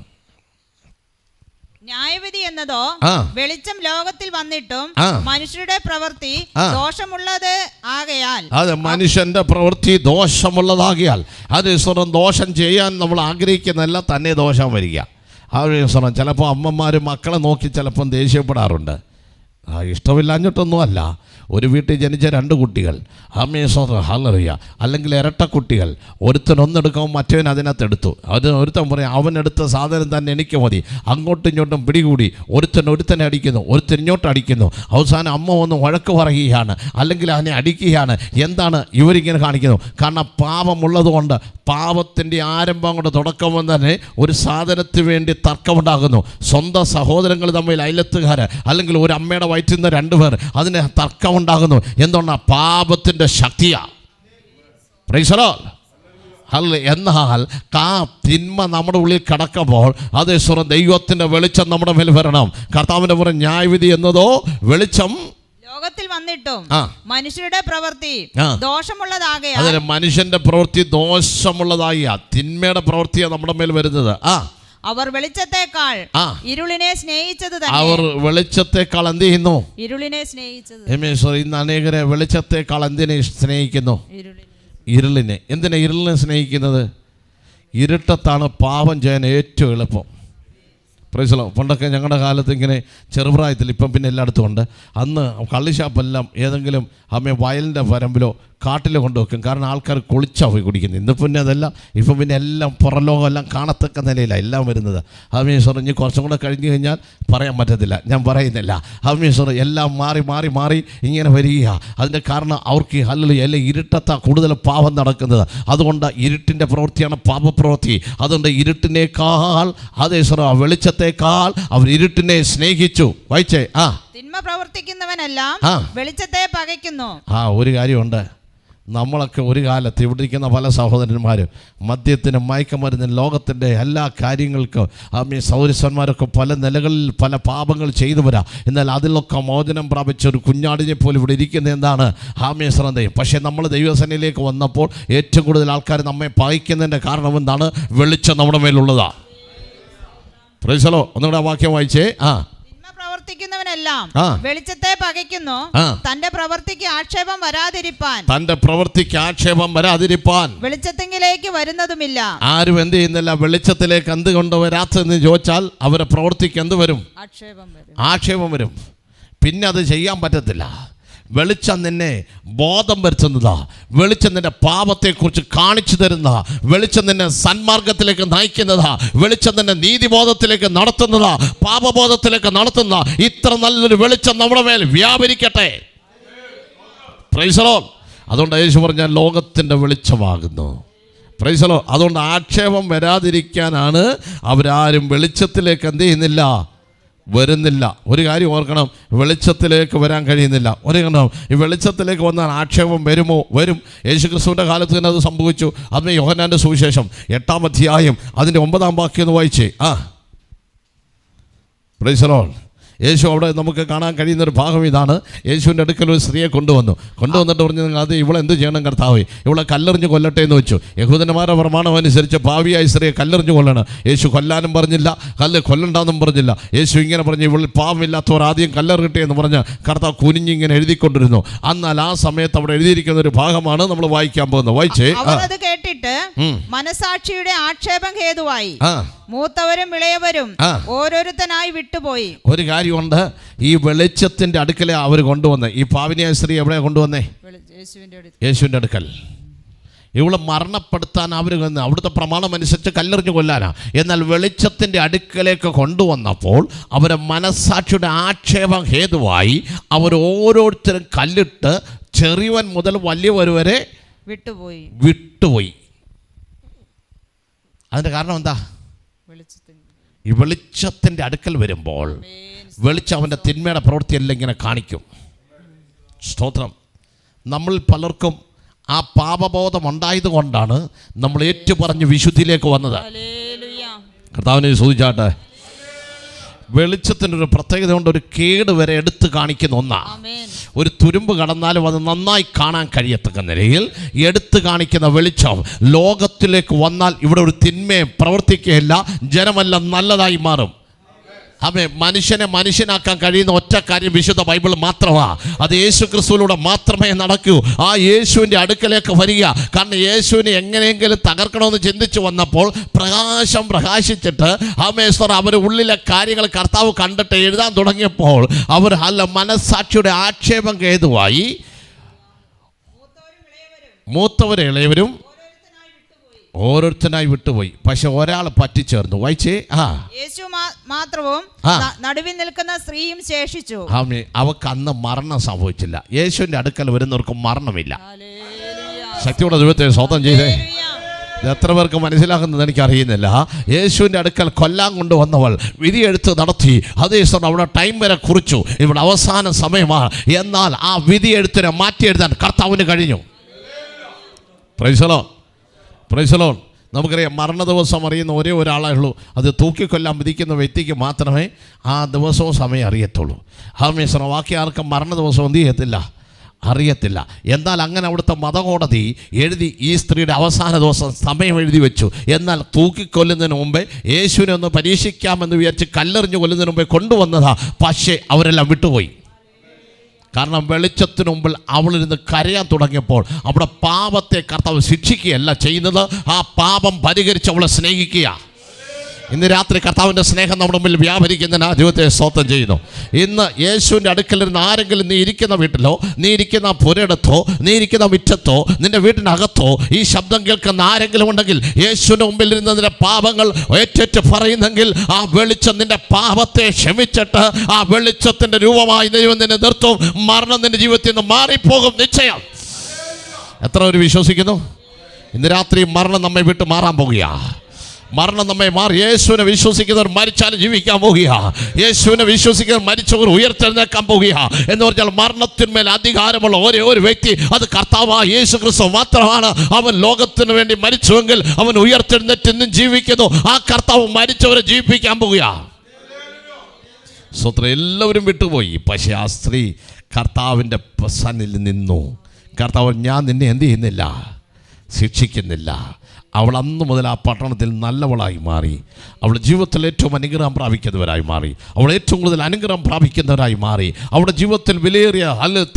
ന്യായവിധി എന്നതോ വെളിച്ചം ലോകത്തിൽ വന്നിട്ടും മനുഷ്യരുടെ പ്രവൃത്തി ദോഷമുള്ളത് ആകയാൽ, അത് മനുഷ്യന്റെ പ്രവൃത്തി ദോഷമുള്ളതാകിയാൽ, അത് ദോഷം ചെയ്യാൻ നമ്മൾ ആഗ്രഹിക്കുന്നതല്ല, തന്നെ ദോഷം വരിക. ആ ചിലപ്പോൾ അമ്മമാർ മക്കളെ നോക്കി ചിലപ്പം ദേഷ്യപ്പെടാറുണ്ട്. ഇഷ്ടമില്ലാഞ്ഞിട്ടൊന്നുമല്ല. ഒരു വീട്ടിൽ ജനിച്ച 2 കുട്ടികൾ, ഹല്ലേലൂയ, അല്ലെങ്കിൽ ഇരട്ട കുട്ടികൾ, ഒരുത്തൻ ഒന്നെടുക്കുമ്പോൾ മറ്റവൻ അതിനകത്ത് എടുത്തു. ഒരുത്തൻ പറയും അവനെടുത്ത സാധനം തന്നെ എനിക്ക് മതി. അങ്ങോട്ടും ഇങ്ങോട്ടും പിടികൂടി ഒരുത്തനെ അടിക്കുന്നു, ഒരുത്തൻ ഇങ്ങോട്ട് അടിക്കുന്നു. അവസാനം അമ്മ വന്ന് വഴക്ക് പറയുകയാണ്, അല്ലെങ്കിൽ അവനെ അടിക്കുകയാണ്. എന്താണ് ഇവരിങ്ങനെ കാണിക്കുന്നു? കാരണം പാപമുള്ളതുകൊണ്ട്, പാപത്തിൻ്റെ ആരംഭം കൊണ്ട് തുടക്കം തന്നെ ഒരു സാധനത്തിന് വേണ്ടി തർക്കമുണ്ടാകുന്നു. സ്വന്തം സഹോദരങ്ങൾ തമ്മിൽ, അയലത്തുകാർ, അല്ലെങ്കിൽ ഒരു അമ്മയുടെ വയറ്റിൽ നിന്ന് 2 പേർ, അതിന് തർക്കമുണ്ടാകുന്നു. എന്തുകൊണ്ടാണ്? പാപത്തിൻ്റെ ശക്തിയാണ്. Price the Lord. എന്നാൽ തിന്മ നമ്മുടെ ഉള്ളിൽ കിടക്കുമ്പോൾ അതേ സ്വരം ദൈവത്തിൻ്റെ വെളിച്ചം നമ്മുടെ മേൽ വരണം. കർത്താവിൻ്റെ പുറം ന്യായവിധി എന്നതോ വെളിച്ചം ലോകത്തിൽ വന്നിട്ടും മനുഷ്യരുടെ പ്രവൃത്തി ദോഷമുള്ളതാകയാൽ, അതിന് മനുഷ്യന്റെ പ്രവൃത്തി ദോഷമുള്ളതായ തിന്മയുടെ പ്രവൃത്തിയാണ് നമ്മുടെ മേൽ വരുന്നത്. അവർ വെളിച്ചത്തെക്കാൾ ഇരുളിനെ സ്നേഹിച്ചത് തന്നെ. അവർ വെളിച്ചത്തെക്കാൾ എന്ത് ചെയ്യുന്നു? ഇരുളിനെ സ്നേഹിച്ചത്. ഇന്ന് അനേകരെ വെളിച്ചത്തെക്കാൾ എന്തിനെ സ്നേഹിക്കുന്നു? ഇരുളിനെ. എന്തിനാ ഇരുളിനെ സ്നേഹിക്കുന്നത്? ഇരുട്ടത്താണ് പാപം ചെയ്യാൻ ഏറ്റവും എളുപ്പം. Price the Lord. പണ്ടൊക്കെ ഞങ്ങളുടെ കാലത്ത് ഇങ്ങനെ ചെറുപ്രായത്തിൽ, ഇപ്പം പിന്നെ എല്ലായിടത്തും ഉണ്ട്. അന്ന് കള്ളിഷാപ്പെല്ലാം ഏതെങ്കിലും വയലിൻ്റെ വരമ്പിലോ കാട്ടിലോ കൊണ്ടുവെക്കും. കാരണം ആൾക്കാർ കുളിച്ചാണ് പോയി കുടിക്കുന്നത്. ഇന്ന് പിന്നെ അതല്ല, ഇപ്പം പിന്നെ എല്ലാം പുറലോകം എല്ലാം കാണത്തക്ക നിലയിലാണ് എല്ലാം വരുന്നത്. ആമേശ്വർ ഇനി കുറച്ചും കൂടെ കഴിഞ്ഞ് കഴിഞ്ഞാൽ പറയാൻ പറ്റത്തില്ല, ഞാൻ പറയുന്നില്ല. ആമേശ്വർ എല്ലാം മാറി മാറി മാറി ഇങ്ങനെ വരികയാണ്. അതിൻ്റെ കാരണം അവർക്ക് അല്ലെങ്കിൽ ഇരുട്ടത്താണ് കൂടുതൽ പാപം നടക്കുന്നത്. അതുകൊണ്ട് ഇരുട്ടിൻ്റെ പ്രവൃത്തിയാണ് പാപപ്രവൃത്തി. അതുകൊണ്ട് ഇരുട്ടിനേക്കാൾ അതേ വെളിച്ചത്തേക്കാൾ അവർ ഇരുട്ടിനെ സ്നേഹിച്ചു. വായിച്ചേ. തിന്മ പ്രവർത്തിക്കുന്നവനെല്ലാം വെളിച്ചത്തെ പകയ്ക്കുന്നു. ഒരു കാര്യമുണ്ട്. നമ്മളൊക്കെ ഒരു കാലത്ത് ഇവിടെ ഇരിക്കുന്ന പല സഹോദരന്മാരും മദ്യത്തിനും മയക്കുമരുന്നിനും ലോകത്തിൻ്റെ എല്ലാ കാര്യങ്ങൾക്കും സൗരസ്വന്മാരൊക്കെ പല നിലകളിൽ പല പാപങ്ങൾ ചെയ്തു വരാം. എന്നാൽ അതിലൊക്കെ മോചനം പ്രാപിച്ച ഒരു കുഞ്ഞാടിനെ പോലും ഇവിടെ ഇരിക്കുന്നത് എന്താണ്? ശ്രദ്ധയും. പക്ഷേ നമ്മൾ ദൈവസേനയിലേക്ക് വന്നപ്പോൾ ഏറ്റവും കൂടുതൽ ആൾക്കാർ നമ്മെ പകയ്ക്കുന്നതിൻ്റെ കാരണം എന്താണ്? വെളിച്ചം നമ്മുടെ മേലുള്ളതാണ്. Price the Lord. ഒന്നുകൂടെ വാക്യം വായിച്ചേ. പ്രവർത്തിക്കുന്നവനെല്ലാം വെളിച്ചത്തെ പകയ്ക്കുന്നു, തന്റെ പ്രവൃത്തിക്ക് ആക്ഷേപം വരാതിരിപ്പാൻ വെളിച്ചത്തെങ്കിലേക്ക് വരുന്നതുമില്ല. ആരും എന്ത് ചെയ്യുന്നില്ല? വെളിച്ചത്തിലേക്ക് എന്ത് കൊണ്ടുവരാത്തെന്ന് ചോദിച്ചാൽ അവരെ പ്രവൃത്തിക്ക് എന്ത് വരും? ആക്ഷേപം വരും. പിന്നെ അത് ചെയ്യാൻ പറ്റത്തില്ല. വെളിച്ചം നിന്നെ ബോധം വരുത്തുന്നതാ. വെളിച്ചം നിന്റെ പാപത്തെക്കുറിച്ച് കാണിച്ചു തരുന്നതാ. വെളിച്ചം നിന്നെ സന്മാർഗത്തിലേക്ക് നയിക്കുന്നതാ. വെളിച്ചം നിന്നെ നീതിബോധത്തിലേക്ക് നടത്തുന്നതാ, പാപബോധത്തിലേക്ക് നടത്തുന്നതാ. ഇത്ര നല്ലൊരു വെളിച്ചം നമ്മുടെ മേൽ വ്യാപരിക്കട്ടെ. Price the Lord. അതുകൊണ്ട് യേശു പറഞ്ഞാൽ ലോകത്തിൻ്റെ വെളിച്ചമാകുന്നു. Price the Lord. അതുകൊണ്ട് ആക്ഷേപം വരാതിരിക്കാനാണ് അവരാരും വെളിച്ചത്തിലേക്ക് എന്ത് ചെയ്യുന്നില്ല? വരുന്നില്ല. ഒരു കാര്യം ഓർക്കണം, വെളിച്ചത്തിലേക്ക് വരാൻ കഴിയുന്നില്ല. ഒരു കാരണം ഈ വെളിച്ചത്തിലേക്ക് വന്നാൽ ആക്ഷേപം വരുമോ? വരും. യേശുക്രിസ്തുവിൻ്റെ കാലത്ത് തന്നെ അത് സംഭവിച്ചു. അതിന് യോഹന്നാൻ്റെ സുവിശേഷം 8-ാം അധ്യായം അതിൻ്റെ 9-ാം വാക്യം ഒന്ന് വായിച്ചേ. Price the Lord. യേശു അവിടെ നമുക്ക് കാണാൻ കഴിയുന്നൊരു ഭാഗം ഇതാണ്. യേശുവിൻ്റെ അടുക്കൽ ഒരു സ്ത്രീയെ കൊണ്ടുവന്നിട്ട് പറഞ്ഞു, നിങ്ങൾ അത് ഇവളെ എന്ത് ചെയ്യണം കർത്താവേ? ഇവളെ കല്ലെറിഞ്ഞ് കൊല്ലട്ടെ എന്ന് വെച്ചു. യഹൂദന്മാരുടെ പ്രമാണം അനുസരിച്ച് പാപിയായ സ്ത്രീയെ കല്ലെറിഞ്ഞ് കൊല്ലണം. യേശു കൊല്ലാനും പറഞ്ഞില്ല, കൊല്ലണ്ടെന്നും പറഞ്ഞില്ല. യേശു ഇങ്ങനെ പറഞ്ഞു, ഇവളിൽ പാപമില്ലാത്തവർ ആദ്യം കല്ലെറിയട്ടെ എന്ന് പറഞ്ഞ് കർത്താവ് കുനിഞ്ഞിങ്ങനെ എഴുതിക്കൊണ്ടിരുന്നു. എന്നാൽ ആ സമയത്ത് അവിടെ എഴുതിയിരിക്കുന്ന ഒരു ഭാഗമാണ് നമ്മൾ വായിക്കാൻ പോകുന്നത്. വായിച്ചേ. അത് കേട്ടിട്ട് മനസാക്ഷിയുടെ ആക്ഷേപം ഹേതുവായി മൂത്തവരും ഇളയവരും ഓരോരുത്തനായി വിട്ടുപോയി. ഒരു കാര്യമുണ്ട്, ഈ വെളിച്ചത്തിന്റെ അടുക്കലെ അവർ കൊണ്ടുവന്നേ. ഈ പാവിനിയായ സ്ത്രീ എവിടെയാ കൊണ്ടുവന്നേ? യേശുവിൻ്റെ അടുക്കൽ. ഇവളെ മരണപ്പെടുത്താൻ അവർ അവിടുത്തെ പ്രമാണം അനുസരിച്ച് കല്ലെറിഞ്ഞു കൊല്ലാനാ. എന്നാൽ വെളിച്ചത്തിൻ്റെ അടുക്കലേക്ക് കൊണ്ടുവന്നപ്പോൾ അവരെ മനസാക്ഷിയുടെ ആക്ഷേപം ഹേതുവായി അവർ ഓരോരുത്തരും കല്ലിട്ട് ചെറിയവൻ മുതൽ വലിയവർ വരെ വിട്ടുപോയി. അതിൻ്റെ കാരണം എന്താ? ഈ വെളിച്ചത്തിൻ്റെ അടുക്കൽ വരുമ്പോൾ വെളിച്ചം അവൻ്റെ തിന്മയുടെ പ്രവൃത്തിയെല്ലാം ഇങ്ങനെ കാണിക്കും. സ്തോത്രം. നമ്മൾ പലർക്കും ആ പാപബോധം ഉണ്ടായത് കൊണ്ടാണ് നമ്മൾ ഏറ്റുപറഞ്ഞ് വിശുദ്ധിയിലേക്ക് വന്നത്. കർത്താവിനെ സ്തുതിച്ചാട്ടെ. വെളിച്ചത്തിനൊരു പ്രത്യേകത കൊണ്ട് ഒരു കേട് വരെ എടുത്ത് കാണിക്കുന്ന ഒന്നാണ്. ഒരു തുരുമ്പ് കടന്നാലും അത് നന്നായി കാണാൻ കഴിയത്തക്ക നിലയിൽ എടുത്ത് കാണിക്കുന്ന വെളിച്ചം ലോകത്തിലേക്ക് വന്നാൽ ഇവിടെ ഒരു തിന്മയെ പ്രവർത്തിക്കുകയില്ല, ജനമെല്ലാം നല്ലതായി മാറും. അവൻ മനുഷ്യനെ മനുഷ്യനാക്കാൻ കഴിയുന്ന ഒറ്റ കാര്യം വിശുദ്ധ ബൈബിൾ മാത്രമാണ്. അത് യേശു ക്രിസ്തുവിലൂടെ മാത്രമേ നടക്കൂ. ആ യേശുവിൻ്റെ അടുക്കലേക്ക് വരിക. കാരണം യേശുവിനെ എങ്ങനെയെങ്കിലും തകർക്കണമെന്ന് ചിന്തിച്ചു വന്നപ്പോൾ പ്രകാശിച്ചിട്ട് അവർ ഉള്ളിലെ കാര്യങ്ങൾ കർത്താവ് കണ്ടിട്ട് എഴുതാൻ തുടങ്ങിയപ്പോൾ അവർ മനസ്സാക്ഷിയുടെ ആക്ഷേപം ഹേതുവായി മൂത്തവരും ഇളയവരും ഓരോരുത്തനായി വിട്ടുപോയി. പക്ഷെ ഒരാൾ പറ്റിച്ചേർന്നു. വായിച്ചേ. യേശു മാത്രവും നടുവിൽ നിൽക്കുന്ന സ്ത്രീയും ശേഷിച്ചു. അവക്ക് അന്ന് മരണം സംഭവിച്ചില്ല. യേശുവിന്റെ അടുക്കൽ വരുന്നവർക്ക് മരണമില്ല. ശക്തിയോടെ ദൈവത്തെ സ്വന്തം ചെയ്തേ. എത്ര പേർക്ക് മനസ്സിലാക്കുന്നത് എനിക്കറിയുന്നില്ല. യേശുവിൻ്റെ അടുക്കൽ കൊല്ലാൻ കൊണ്ടുവന്നവൾ വിധിയെഴുത്ത് നടത്തി. അതേ സമയം അവിടെ ടൈം വരെ കുറിച്ചു. ഇവിടെ അവസാന സമയമാണ്. എന്നാൽ ആ വിധിയെഴുത്തിനെ മാറ്റി എഴുതാൻ കർത്താവിന് കഴിഞ്ഞു. Price the Lord. നമുക്കറിയാം, മരണ ദിവസം അറിയുന്ന ഒരേ ഒരാളേ ഉള്ളൂ. അത് തൂക്കിക്കൊല്ലാൻ വിധിക്കുന്ന വ്യക്തിക്ക് മാത്രമേ ആ ദിവസവും സമയം അറിയത്തുള്ളൂ. ബാക്കി ആർക്കും മരണ ദിവസം എന്ത് ചെയ്യത്തില്ല, അറിയത്തില്ല. എന്നാൽ അങ്ങനെ അവിടുത്തെ മതകോടതി എഴുതി ഈ സ്ത്രീയുടെ അവസാന ദിവസം സമയം എഴുതി വെച്ചു. എന്നാൽ തൂക്കിക്കൊല്ലുന്നതിന് മുമ്പേ യേശുവിനെ ഒന്ന് പരീക്ഷിക്കാമെന്ന് വിചാരിച്ച് കല്ലെറിഞ്ഞ് കൊല്ലുന്നതിന് മുമ്പേ കൊണ്ടുവന്നതാ. പക്ഷേ അവരെല്ലാം വിട്ടുപോയി. കാരണം വെളിച്ചത്തിന് മുമ്പിൽ അവളിരുന്ന് കരയാൻ തുടങ്ങിയപ്പോൾ അവിടെ പാപത്തെ കർത്താവ് ശിക്ഷിക്കുകയല്ല ചെയ്യുന്നത്, ആ പാപം പരിഹരിച്ച് അവളെ സ്നേഹിക്കുക. ഇന്ന് രാത്രി കർത്താവിൻ്റെ സ്നേഹം നമ്മുടെ മുമ്പിൽ വ്യാപരിക്കുന്നതിന് ആ ദൈവത്തെ സ്തോത്രം ചെയ്യുന്നു. ഇന്ന് യേശുവിൻ്റെ അടുക്കലിരുന്ന് ആരെങ്കിലും നീ ഇരിക്കുന്ന വീട്ടിലോ, നീ ഇരിക്കുന്ന പുരയിടത്തോ, നീ ഇരിക്കുന്ന മുറ്റത്തോ, നിൻ്റെ വീട്ടിനകത്തോ ഈ ശബ്ദം കേൾക്കുന്ന ആരെങ്കിലും ഉണ്ടെങ്കിൽ യേശുവിൻ്റെ മുമ്പിൽ ഇരുന്ന് നിൻ്റെ പാപങ്ങൾ ഏറ്റേറ്റ് പറയുന്നെങ്കിൽ ആ വെളിച്ചം നിൻ്റെ പാപത്തെ ക്ഷമിച്ചിട്ട് ആ വെളിച്ചത്തിൻ്റെ രൂപമായി ദൈവം നിന്നെ നിർത്തും. മരണം നിൻ്റെ ജീവിതത്തിൽ നിന്ന് മാറിപ്പോകും നിശ്ചയം. എത്ര പേര് വിശ്വസിക്കുന്നു? ഇന്ന് രാത്രി മരണം നമ്മെ വിട്ട് മാറാൻ പോകുക. മരണം നമ്മെ മാറി. യേശുവിനെ വിശ്വസിക്കുന്നവർ മരിച്ചാലും ജീവിക്കാൻ പോകുക. യേശുവിനെ വിശ്വസിക്കുന്നവർ മരിച്ചവർ ഉയർത്തെഴുന്നേക്കാൻ പോകുക. എന്ന് പറഞ്ഞാൽ മരണത്തിന്മേൽ അധികാരമുള്ള ഒരേ ഒരു വ്യക്തി അത് കർത്താവായ യേശു ക്രിസ്തു മാത്രമാണ്. അവൻ ലോകത്തിന് വേണ്ടി മരിച്ചുവെങ്കിൽ അവൻ ഉയർത്തെഴുന്നേറ്റ് ഇന്നും ജീവിക്കുന്നു. ആ കർത്താവ് മരിച്ചവരെ ജീവിപ്പിക്കാൻ പോകുക. സ്വത്രം എല്ലാവരും വിട്ടുപോയി. പക്ഷേ ആ സ്ത്രീ കർത്താവിൻ്റെ സന്നിധിയിൽ നിന്നു. കർത്താവ്, ഞാൻ നിന്നെ എന്ത് ചെയ്യുന്നില്ല, ശിക്ഷിക്കുന്നില്ല. അവൾ അന്ന് മുതൽ ആ പട്ടണത്തിൽ നല്ലവളായി മാറി. അവൾ ജീവിതത്തിൽ ഏറ്റവും അനുഗ്രഹം പ്രാപിക്കുന്നവരായി മാറി. അവൾ ഏറ്റവും കൂടുതൽ അനുഗ്രഹം പ്രാപിക്കുന്നവരായി മാറി. അവളുടെ ജീവിതത്തിൽ വിലയേറിയ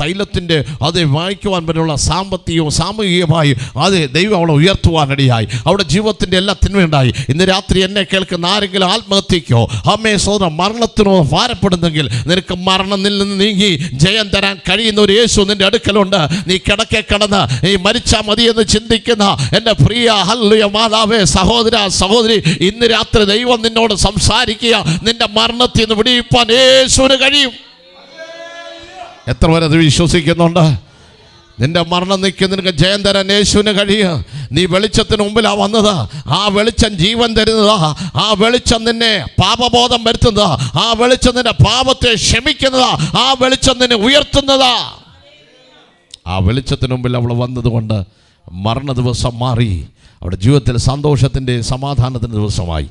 തൈലത്തിൻ്റെ അത് വാങ്ങിക്കുവാൻ വരെയുള്ള സാമ്പത്തികവും സാമൂഹികമായും അത് ദൈവം അവളെ ഉയർത്തുവാനിടയായി. അവളുടെ ജീവിതത്തിൻ്റെ എല്ലാ തിന്മയുണ്ടായി. ഇന്ന് രാത്രി എന്നെ കേൾക്കുന്ന ആരെങ്കിലും ആത്മഹത്യക്കോ അമ്മയെ സോദരം മരണത്തിനോ ഭാരപ്പെടുന്നെങ്കിൽ നിനക്ക് മരണത്തിൽ നിന്ന് നീങ്ങി ജയം തരാൻ കഴിയുന്ന ഒരു യേശു നിൻ്റെ അടുക്കലുണ്ട്. നീ കിടക്കെ കിടന്ന് ഈ മരിച്ചാൽ മതിയെന്ന് ചിന്തിക്കുന്ന എൻ്റെ പ്രിയ മാതാവേ, സഹോദര സഹോദരി, ഇന്ന് രാത്രി ദൈവം നിന്നോട് സംസാരിക്കുക. നിന്റെ മരണത്തിൽ നിന്ന് വിടിയിപ്പാൻ യേശുവിന് കഴിയും. എത്ര പേര് അത് വിശ്വസിക്കുന്നുണ്ട്? നിന്റെ മരണം നിൽക്കുന്ന നിനക്ക് ജയം തരാൻ യേശുവിന് കഴിയും. നീ വെളിച്ചത്തിന് മുമ്പിലാ വന്നത്. ആ വെളിച്ചം ജീവൻ തരുന്നതാ. ആ വെളിച്ചം നിന്നെ പാപബോധം വരുത്തുന്നതാ. ആ വെളിച്ചം നിന്റെ പാപത്തെ ക്ഷമിക്കുന്നതാ. ആ വെളിച്ചം നിന്നെ ഉയർത്തുന്നതാ. ആ വെളിച്ചത്തിന് മുമ്പിൽ അവൾ വന്നതുകൊണ്ട് മരണ ദിവസം മാറി. അവിടെ ജീവിതത്തിൽ സന്തോഷത്തിൻ്റെ സമാധാനത്തിൻ്റെ ദിവസമായി.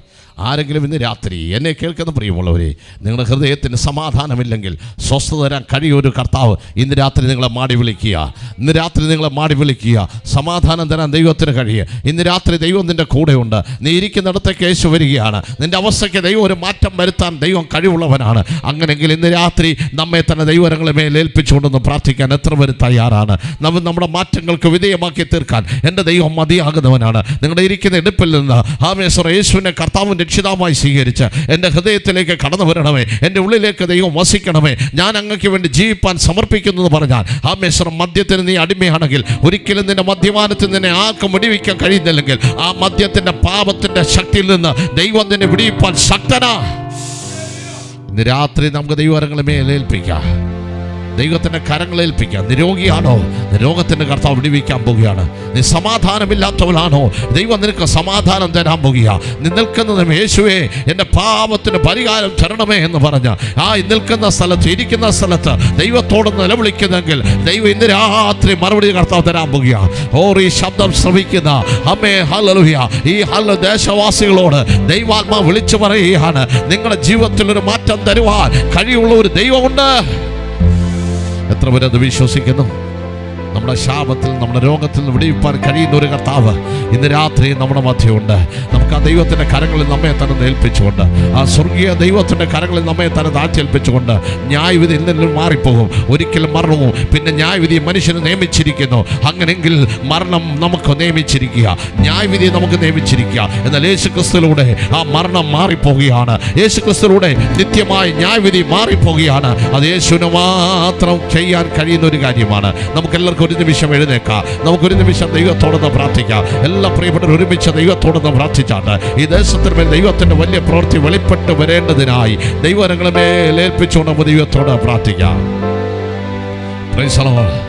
ആരെങ്കിലും ഇന്ന് രാത്രി എന്നെ കേൾക്കുന്ന പ്രിയമുള്ളവരെ, നിങ്ങളുടെ ഹൃദയത്തിന് സമാധാനമില്ലെങ്കിൽ സ്വസ്ഥത തരാൻ കഴിയൊരു കർത്താവ് ഇന്ന് രാത്രി നിങ്ങളെ മാടി വിളിക്കുക. ഇന്ന് രാത്രി നിങ്ങളെ മാടി വിളിക്കുക. സമാധാനം തരാൻ ദൈവത്തിന് കഴിയുക. ഇന്ന് രാത്രി ദൈവം നിൻ്റെ കൂടെയുണ്ട്. നീ ഇരിക്കുന്നിടത്തേക്ക് യേശു വരികയാണ്. നിൻ്റെ അവസ്ഥയ്ക്ക് ദൈവം ഒരു മാറ്റം വരുത്താൻ ദൈവം കഴിവുള്ളവനാണ്. അങ്ങനെയെങ്കിൽ ഇന്ന് രാത്രി നമ്മെ തന്നെ ദൈവങ്ങളെ മേൽ ഏൽപ്പിച്ചുകൊണ്ടൊന്ന് പ്രാർത്ഥിക്കാൻ എത്ര പേര് തയ്യാറാണ്? നമ്മുടെ മാറ്റങ്ങൾക്ക് വിധേയമാക്കി തീർക്കാൻ എൻ്റെ ദൈവം മതിയാകുന്നവനാണ്. നിങ്ങളുടെ ഇരിക്കുന്ന ഇടുപ്പിൽ നിന്ന് യേശുവിനെ കർത്താവിൻ്റെ രക്ഷിതാമായി സ്വീകരിച്ച് എൻ്റെ ഹൃദയത്തിലേക്ക് കടന്നു വരണമേ, എൻ്റെ ഉള്ളിലേക്ക് ദൈവം വസിക്കണമേ, ഞാൻ അങ്ങക്ക് വേണ്ടി ജീവിപ്പാൻ സമർപ്പിക്കുന്നു എന്ന് പറഞ്ഞാൽ മദ്യത്തിന് നീ അടിമയാണെങ്കിൽ, ഒരിക്കലും നിന്റെ മദ്യപാനത്തിൽ നിന്നെ ആർക്കും വിടിവിക്കാൻ കഴിയുന്നില്ലെങ്കിൽ, ആ മദ്യത്തിൻ്റെ പാപത്തിൻ്റെ ശക്തിയിൽ നിന്ന് ദൈവം നിന്നെ വിടിയിപ്പാൻ ശക്തനാ. ഇന്ന് രാത്രി നമുക്ക് ദൈവകരങ്ങളെ മേലേൽപ്പിക്കാം. ദൈവത്തിൻ്റെ കരങ്ങളേൽപ്പിക്കാം. നിരോഗിയാണോ? രോഗത്തിൻ്റെ കർത്താവ് വിടിവിക്കാൻ പോകുകയാണ്. നീ സമാധാനമില്ലാത്തവളാണോ? ദൈവം നിനക്ക് സമാധാനം തരാൻ പോകുക. നീ നിൽക്കുന്നതും യേശുവേ എൻ്റെ പാപത്തിന് പരിഹാരം തരണമേ എന്ന് പറഞ്ഞ് നിൽക്കുന്ന സ്ഥലത്ത്, ഇരിക്കുന്ന സ്ഥലത്ത് ദൈവത്തോടൊന്ന് നിലവിളിക്കുന്നെങ്കിൽ ദൈവം ഇന്ന് രാത്രി മറുപടി കർത്താവ് തരാൻ പോകുക. ഈ ശബ്ദം ശ്രവിക്കുന്ന അമ്മേ ഹല്ലേലൂയ, ഈ ദേശവാസികളോട് ദൈവാത്മാ വിളിച്ചു പറയുകയാണ്, നിങ്ങളുടെ ജീവിതത്തിൽ ഒരു മാറ്റം തരുവാൻ കഴിയുള്ള ഒരു ദൈവമുണ്ട്. എത്ര പേരത് വിശ്വസിക്കുന്നു? നമ്മുടെ ശാപത്തിൽ, നമ്മുടെ രോഗത്തിൽ നിന്ന് വിടിവിപ്പാൻ കഴിയുന്ന ഒരു കർത്താവ് ഇന്ന് രാത്രി നമ്മുടെ മധ്യമുണ്ട്. നമുക്ക് ആ ദൈവത്തിൻ്റെ കരങ്ങളിൽ നമ്മെ തന്നെ ഏൽപ്പിച്ചുകൊണ്ട്, ആ സ്വർഗീയ ദൈവത്തിൻ്റെ കരങ്ങളിൽ നമ്മെ തന്നെ താഴ്ചേൽപ്പിച്ചുകൊണ്ട്, ന്യായവിധി നിന്നും മാറിപ്പോകും. ഒരിക്കലും മരണവും പിന്നെ ന്യായവിധി മനുഷ്യന് നിയമിച്ചിരിക്കുന്നു. അങ്ങനെയെങ്കിൽ മരണം നമുക്ക് നിയമിച്ചിരിക്കുക, ന്യായവിധി നമുക്ക് നിയമിച്ചിരിക്കുക. എന്നാൽ യേശുക്രിസ്തുവിലൂടെ ആ മരണം മാറിപ്പോവുകയാണ്. യേശുക്രിസ്തുവിലൂടെ നിത്യമായ ന്യായവിധി മാറിപ്പോവുകയാണ്. അത് യേശുവിന് മാത്രം ചെയ്യാൻ കഴിയുന്ന ഒരു കാര്യമാണ്. നമുക്കെല്ലാവർക്കും ഒരു നിമിഷം എഴുന്നേക്കാം. നമുക്കൊരു നിമിഷം ദൈവത്തോടൊന്ന് പ്രാർത്ഥിക്കാം. എല്ലാ പ്രിയപ്പെട്ടവരും ഒരുമിച്ച് ദൈവത്തോടൊന്ന് പ്രാർത്ഥിച്ചാണ് ഈ ദേശത്തിന് മേൽ ദൈവത്തിൻ്റെ വലിയ പ്രവൃത്തി വെളിപ്പെട്ട് വരേണ്ടതിനായി ദൈവങ്ങളെ മേൽ ഏൽപ്പിച്ചുകൊണ്ട് നമുക്ക് ദൈവത്തോട് പ്രാർത്ഥിക്കാം. Price the Lord.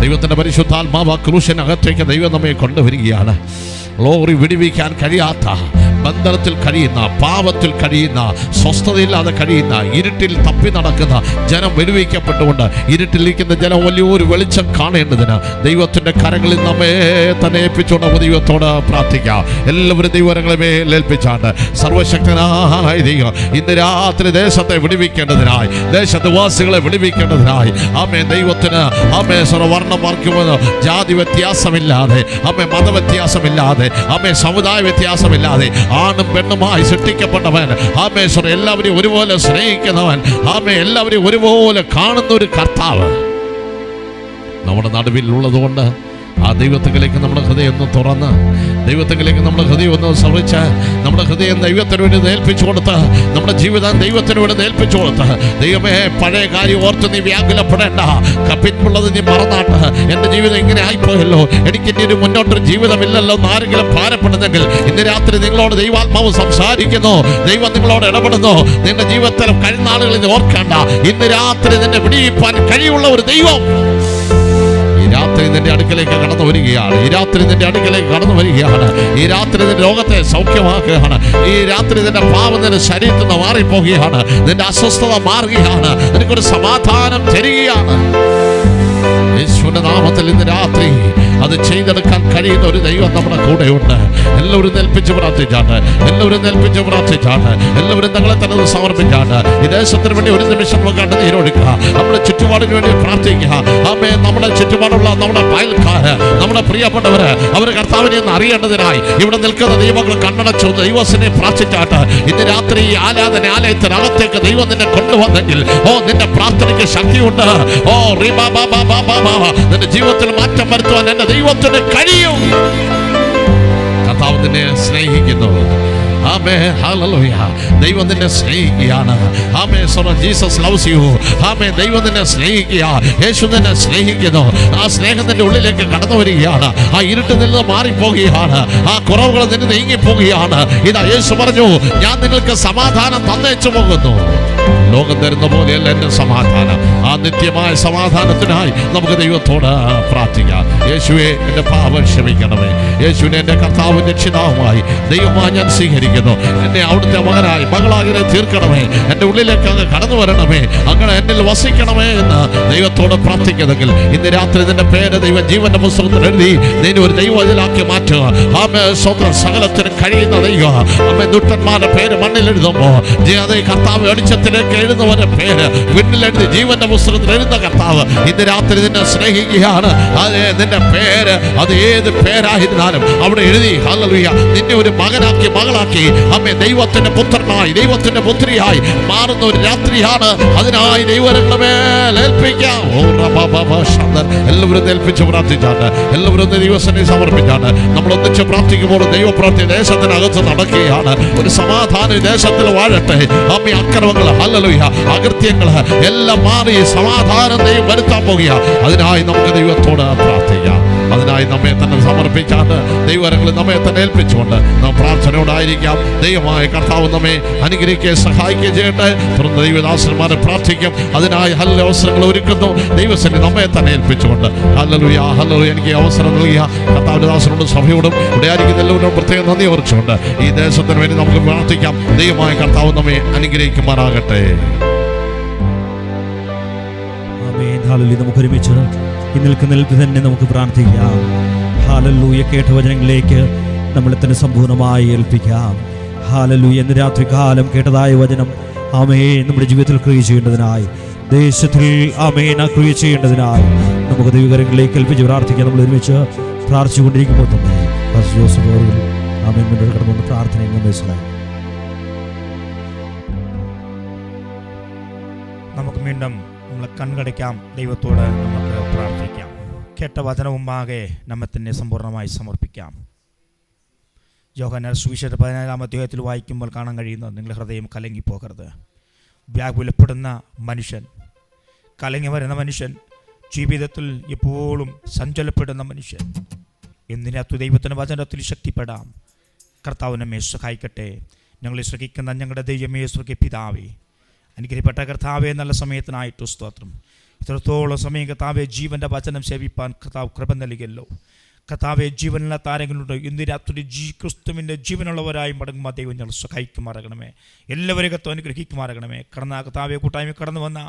ദൈവത്തിൻ്റെ പരിശുദ്ധാത്മാവ് ക്രൂശിനകത്തേക്ക് ദൈവം നമ്മെ കൊണ്ടുവരികയാണ്. ലോറി വിടിവിക്കാൻ കഴിയാത്ത, ബന്ധനത്തിൽ കഴിയുന്ന, പാപത്തിൽ കഴിയുന്ന, സ്വസ്ഥതയില്ലാതെ കഴിയുന്ന, ഇരുട്ടിൽ തപ്പി നടക്കുന്ന ജനം വിടുവിക്കപ്പെട്ടുകൊണ്ട് ഇരുട്ടിലിരിക്കുന്ന ജനം വലിയൊരു വെളിച്ചം കാണേണ്ടതിന് ദൈവത്തിൻ്റെ കരങ്ങളിൽ നമ്മെ തന്നെ ഏൽപ്പിച്ചുകൊണ്ട് ദൈവത്തോട് പ്രാർത്ഥിക്കാം. എല്ലാവരും ദൈവങ്ങളെ മേൽ ഏൽപ്പിച്ചാണ്ട് സർവശക്തനായ ദൈവം ഇന്ന് രാത്രി ദേശത്തെ വിടുവിക്കേണ്ടതിനായി, ദേശവാസികളെ വിടുവിക്കേണ്ടതിനായി ആമേ ദൈവത്തിന് ആമേ വർണ്ണം വർക്കുമെന്ന് ജാതി വ്യത്യാസമില്ലാതെ, ആമേ മതവ്യത്യാസമില്ലാതെ, ആമേ സമുദായ വ്യത്യാസമില്ലാതെ, ആണും പെണ്ണുമായി സൃഷ്ടിക്കപ്പെട്ടവൻ, ആമേശ്വർ എല്ലാവരെയും ഒരുപോലെ സ്നേഹിക്കുന്നവൻ, ആമേ എല്ലാവരെയും ഒരുപോലെ കാണുന്ന ഒരു കർത്താവ് നമ്മുടെ നടുവിൽ ഉള്ളതുകൊണ്ട് ആ ദൈവത്തിലേക്ക് നമ്മുടെ ഹൃദയം ഒന്ന് തുറന്ന്, ദൈവത്തിലേക്ക് നമ്മുടെ ഹൃദയം ഒന്ന് ശ്രമിച്ച്, നമ്മുടെ ഹൃദയം ദൈവത്തിന് വേണ്ടി ഏൽപ്പിച്ചു കൊടുത്ത്, നമ്മുടെ ജീവിതം ദൈവത്തിന് വേണ്ടി ഏൽപ്പിച്ചു കൊടുത്ത്, ദൈവമേ പഴയ കാര്യം ഓർത്ത് നീ വ്യാകുലപ്പെടേണ്ട, പിൻപുള്ളത് നീ മറന്നാട്ട്, എൻ്റെ ജീവിതം ഇങ്ങനെ ആയിപ്പോയല്ലോ, എനിക്ക് ഇനി ഒരു മുന്നോട്ടൊരു ജീവിതമില്ലല്ലോ എന്ന് ആരെങ്കിലും ഭാരപ്പെടുന്നെങ്കിൽ ഇന്ന് രാത്രി നിങ്ങളോട് ദൈവാത്മാവ് സംസാരിക്കുന്നു. ദൈവം നിങ്ങളോട് ഇടപെടുന്നു. നിന്റെ ജീവിതത്തിലും കഴിഞ്ഞ നാളുകളിൽ ഓർക്കേണ്ട, ഇന്ന് രാത്രി നിന്നെ വിടിയിപ്പാൻ കഴിയുള്ള ഒരു ദൈവം ഈ രാത്രി നിന്റെ അടുക്കലേക്ക് കടന്നു വരികയാണ്. ഈ രാത്രി നിന്റെ അടുക്കലേക്ക് കടന്നു വരികയാണ്. ഈ രാത്രി നിന്റെ രോഗത്തെ സൗഖ്യമാക്കുകയാണ്. ഈ രാത്രി നിന്റെ പാവം നിന്റെ ശരീരത്തിൽ നിന്ന് മാറിപ്പോകുകയാണ്. നിന്റെ അസ്വസ്ഥത മാറുകയാണ്. നിനക്കൊരു സമാധാനം തരികയാണ്. യേശുവിന്റെ നാമത്തിൽ ഇന്ന് രാത്രി അത് ചെയ്തെടുക്കാൻ കഴിയുന്ന ഒരു ദൈവം നമ്മുടെ കൂടെയുണ്ട്. എല്ലാവരും ഏൽപ്പിച്ച് പ്രാർത്ഥിച്ചാണ്, എല്ലാവരും ഏൽപ്പിച്ച് പ്രാർത്ഥിച്ചാണ്, എല്ലാവരും തങ്ങളെ തന്നെ സമർപ്പിച്ചാണ്. ഈ ദേശത്തിന് വേണ്ടി ഒരു നിമിഷം നമുക്ക് കണ്ണുനീരൊടുക്കുക. നമ്മുടെ ചുറ്റുപാടിന് വേണ്ടി പ്രാർത്ഥിക്കുക. ആമേ നമ്മുടെ ചുറ്റുപാടുള്ള നമ്മുടെ അയൽക്കാര്, നമ്മുടെ പ്രിയപ്പെട്ടവര്, അവർ കർത്താവിനെ ഒന്ന് അറിയേണ്ടതിനായി ഇവിടെ നിൽക്കുന്ന ദൈവങ്ങൾ കണ്ണടച്ചു ദൈവത്തിനെ പ്രാർത്ഥിച്ചാട്ട് ഇന്ന് രാത്രി ഈ ആലയത്തിനകത്തേക്ക് ദൈവം നിന്നെ കൊണ്ടുവന്നെങ്കിൽ നിന്റെ പ്രാർത്ഥനയ്ക്ക് ശക്തിയുണ്ട്. നിന്റെ ജീവിതത്തിൽ മാറ്റം വരുത്തുവാൻ എന്റെ ദൈവത്തിന് കഴിയും. കർത്താവ് നിന്നെ സ്നേഹിക്കുന്നു. ആമേ ഹല്ലേലൂയ. ദൈവം നിന്നെ സ്നേഹിക്കുകയാണ്. ആമേ ജീസസ് ലവ്സ് യു. ആമേ ദൈവം നിന്നെ സ്നേഹിക്കുക. യേശു നിന്നെ സ്നേഹിക്കുന്നു. ആ സ്നേഹം നിന്റെ ഉള്ളിലേക്ക് കടന്നു വരികയാണ്. ആ ഇരുട്ടിൽ നിന്ന് മാറിപ്പോകുകയാണ്. ആ കുറവുകൾ നിന്ന് നീങ്ങിപ്പോകുകയാണ്. ഇതാ യേശു പറഞ്ഞു, ഞാൻ നിങ്ങൾക്ക് സമാധാനം തന്നേച്ചു പോകുന്നു. ലോകം തരുന്ന പോലെയല്ല എൻ്റെ സമാധാനം. ആ നിത്യമായ സമാധാനത്തിനായി നമുക്ക് ദൈവത്തോട് പ്രാർത്ഥിക്കാം. യേശുവെ എൻ്റെ പാപം ക്ഷമിക്കണമേ. യേശുവിനെ എൻ്റെ കർത്താവ് രക്ഷിതാവുമായി ദൈവമായി ഞാൻ സ്വീകരിക്കുന്നു. എന്നെ അവിടുത്തെ മകനായി മകളായി തീർക്കണമേ. എൻ്റെ ഉള്ളിലേക്ക് അങ്ങ് കടന്നു വരണമേ. അങ്ങനെ എന്നിൽ വസിക്കണമേ എന്ന് ദൈവത്തോട് പ്രാർത്ഥിക്കുന്നെങ്കിൽ ഇന്ന് രാത്രി നിന്റെ പേര് ദൈവം ജീവന്റെ പുസ്തകത്തിൽ എഴുതി നിന്നെ ഒരു ദൈവത്തിലാക്കി മാറ്റുക. ആമേ സ്വന്തം സകലത്തിന് കഴിയുന്ന ദൈവം. ആമേ ദുഷ്ടന്മാരുടെ പേര് മണ്ണിൽ എഴുതുമ്പോൾ അതേ കർത്താവ് വെളിച്ചത്തിലേക്ക് എഴുതുന്നവരുടെ പേര് വീട്ടിലെഴുതി ജീവന്റെ പുസ്തകത്തിൽ എഴുതുന്ന കർത്താവ് ഇന്ന് രാത്രി നിന്നെ സ്നേഹിക്കുകയാണ്. അതെ നിന്റെ പേര് അത് ഏത് പേരായിരുന്നാലും അവിടെ എഴുതി ഹല്ലേലൂയ നിന്നെ ഒരു മകനാക്കി മകളാക്കി അമ്മേ ദൈവത്തിന്റെ പുത്രനായി ദൈവത്തിന്റെ പുത്രിയായി മാറുന്ന ഒരു രാത്രിയാണ്. അതിനായി ദൈവങ്ങളുടെ മേൽ ഏൽപ്പിക്കാം. എല്ലാവരും ഏൽപ്പിച്ച് പ്രാർത്ഥിച്ചാണ്. എല്ലാവരും ദൈവസന്നിധി സമർപ്പിച്ചാണ്. നമ്മൾ ഒന്നിച്ച് പ്രാർത്ഥിക്കുമ്പോൾ ദൈവപ്രവൃത്തി ദേശത്തിനകത്ത് നടക്കുകയാണ്. ഒരു സമാധാന ദേശത്തിൽ വാഴട്ടെ. അമ്മ അക്രമങ്ങൾ ഹല്ലേലൂയ അകൃത്യങ്ങൾ എല്ലാം മാറി സമാധാനം ദൈവം വരുത്താൻ പോകുക. അതിനായി നമുക്ക് ദൈവത്തോട് പ്രാർത്ഥിക്കാം. അതിനായി നമ്മെ തന്നെ സമർപ്പിച്ചാണ്. ദൈവങ്ങൾ നമ്മെ തന്നെ ഏൽപ്പിച്ചുകൊണ്ട് നാം പ്രാർത്ഥനയോടായിരിക്കാം. ദൈവമായ കർത്താവ് നമ്മെ അനുഗ്രഹിക്കുകയും സഹായിക്കുകയും ചെയ്യട്ടെ. തുടർന്ന് ദൈവദാസന്മാരെ പ്രാർത്ഥിക്കും. അതിനായി ഹല്ലേലൂയ അവസരങ്ങൾ ഒരുക്കുന്നു. ദൈവസന്നിധി നമ്മെ തന്നെ ഏൽപ്പിച്ചുകൊണ്ട് ഹല്ലേലൂയ ഹല്ലേലൂയ എനിക്ക് അവസരം നൽകിയ കർത്താവിന്റെ ദാസനോടും സഭയോടും ഇവിടെ ആയിരിക്കുന്ന എല്ലാവരോടും പ്രത്യേകം നന്ദി ഓർച്ചുകൊണ്ട് ഈ ദേശത്തിന് വേണ്ടി നമുക്ക് പ്രാർത്ഥിക്കാം. ദൈവമായ കർത്താവ് നമ്മെ അനുഗ്രഹിക്കുമാറാകട്ടെ. നമുക്ക് ഒരുമിച്ച് നിൽപ്പ് തന്നെ നമുക്ക് പ്രാർത്ഥിക്കാം. ഹല്ലേലൂയ. കേട്ട വചനങ്ങളിലേക്ക് നമ്മളെ തന്നെ സമ്പൂർണ്ണമായി ഏൽപ്പിക്കാം. ഹല്ലേലൂയ. ഇന്ന് രാത്രി കാലം കേട്ടതായ വചനം ആമേൻ നമ്മുടെ ജീവിതത്തിൽ ക്രിയ ചെയ്യേണ്ടതിനായി, ദേശത്തിൽ ആമേൻ ക്രിയ ചെയ്യേണ്ടതിനായി നമുക്ക് നമുക്ക് ദൈവകരങ്ങളിലേക്ക് ഏൽപ്പിച്ച് പ്രാർത്ഥിക്കാം. നമ്മൾ ഒരുമിച്ച് പ്രാർത്ഥിച്ചുകൊണ്ടിരിക്കുമ്പോൾ തന്നെ പാസ്റ്റർ ജോസഫ് അവர்கள் ആമേൻ മുന്നോട്ട് കടന്നു വന്ന പ്രാർത്ഥനയിൽ നമ്മൾ മനസ്സിലായി. നമുക്ക് വീണ്ടും നമ്മൾ കൺകടയ്ക്കാം, ദൈവത്തോട് നമുക്ക് പ്രാർത്ഥിക്കാം. കേട്ട വചനവുമാകെ നമ്മെ തന്നെ സമ്പൂർണ്ണമായി സമർപ്പിക്കാം. യോഹന്നാൻ സുവിശേഷം 14-ാം അധ്യായത്തിൽ വായിക്കുമ്പോൾ കാണാൻ കഴിയുന്നത്, നിങ്ങളുടെ ഹൃദയം കലങ്ങിപ്പോകരുത്. വ്യാകുലപ്പെടുന്ന മനുഷ്യൻ, കലങ്ങി വരുന്ന മനുഷ്യൻ, ജീവിതത്തിൽ എപ്പോഴും സഞ്ചലപ്പെടുന്ന മനുഷ്യൻ, എന്തിനകത്ത് ദൈവത്തിൻ്റെ വചനത്തിൽ ശക്തിപ്പെടാം. കർത്താവ് നമ്മെ സഹായിക്കട്ടെ. ഞങ്ങളെ ശ്രമിക്കുന്ന ഞങ്ങളുടെ ദൈവമേ, സ്വർഗ്ഗ പിതാവേ, അനുഗ്രഹിക്കപ്പെട്ട കർത്താവെ, നല്ല സമയത്തിനായിട്ട് സ്തോത്രം. ഇത്രത്തോളം സമയം കർത്താവെ ജീവൻ്റെ വചനം സേവിപ്പാൻ കർത്താവ് കൃപ നൽകിയല്ലോ. കർത്താവെ, ജീവനുള്ള താരങ്ങളുണ്ട്. ഇന്ന് രാത്രി ക്രിസ്തുവിൻ്റെ ജീവനുള്ളവരായി മടങ്ങുമ്പോൾ ദൈവം ഞങ്ങൾ സഹായിക്കുമാറാകണമേ. എല്ലാവരെയും കർത്താവ് അനുഗ്രഹിക്കുമാറാകണമേ. കർത്താവെ കൂട്ടായ്മ കടന്നു വന്ന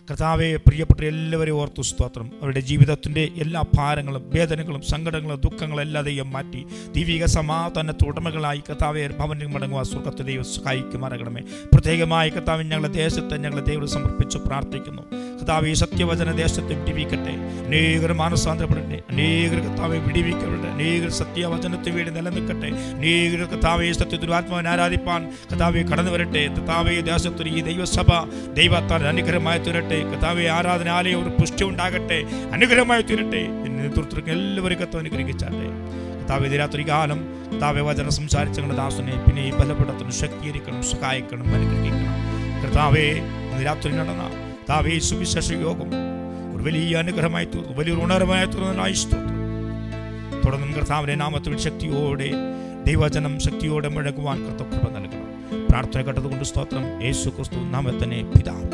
കർത്താവെ പ്രിയപ്പെട്ട എല്ലാവരെയും ഓർത്തു സ്തോത്രം. അവരുടെ ജീവിതത്തിൻ്റെ എല്ലാ ഭാരങ്ങളും വേദനകളും സങ്കടങ്ങളും ദുഃഖങ്ങളും എല്ലാ ദൈവം മാറ്റി ദൈവിക സമാധാനത്തിന് ഉടമകളായി കർത്താവെ ഭവനിൽ മടങ്ങുവാൻ സ്വർഗ്ഗത്തെ ദൈവം സഹായിക്കുമാറാകണമേ. പ്രത്യേകമായി കർത്താവ് ഞങ്ങളുടെ ദേശത്തെ ഞങ്ങളെ ദൈവം സമർപ്പിച്ച് പ്രാർത്ഥിക്കുന്നു. കർത്താവ് ഈ സത്യവചന ദേശത്തെ വിടിവിക്കട്ടെ. അനേകർ മാനസാന്തരപ്പെടട്ടെ. അനേകർ കർത്താവെ വിടിവിക്കപ്പെടട്ടെ. അനേകർ സത്യവചനത്തിന് വേണ്ടി നിലനിൽക്കട്ടെ. അനേകർ കർത്താവെ സത്യത്തിൽ ആത്മാവിനെ ആരാധിപ്പാൻ കർത്താവെ കടന്നു വരട്ടെ. കർത്താവെ ദേശത്തൊരു ഈ ദൈവസഭ ദൈവത്താൽ അനുഗ്രഹമായി തീരട്ടെ. കർത്താവെ ആരാധനാലയം ഒരു പുഷ്ടി ഉണ്ടാകട്ടെ, അനുഗ്രഹമായി തീരട്ടെ. നേതൃത്വം എല്ലാവരും കർത്താവ് അനുഗ്രഹിച്ചാട്ടെ. കർത്താവെ രാത്രി കാലം കർത്താവെ വചനം സംസാരിച്ച ഞങ്ങളുടെ ദാസനെ പിന്നെ ഈ ബലപ്പെടുത്തുന്നു, ശക്തീകരിക്കണം, സഹായിക്കണം, അനുഗ്രഹിക്കണം. കർത്താവെ രാത്രി നടന്ന കർത്താവെ സുവിശേഷ യോഗം ഒരു വലിയ അനുഗ്രഹമായി തീർന്നു, വലിയൊരു ഉണർവായി തീർന്നതിനായി സ്തോത്രം. തുടർന്നും കർത്താവിന്റെ നാമത്തിൽ ശക്തിയോടെ ദൈവവചനം ശക്തിയോടെ മുഴങ്ങുവാൻ കർത്താവ് കൃപ നൽകണം. പ്രാർത്ഥന കേട്ടതുകൊണ്ട് സ്തോത്രം. യേശു ക്രിസ്തു നാമത്തിൽ തന്നെ പിതാവ്.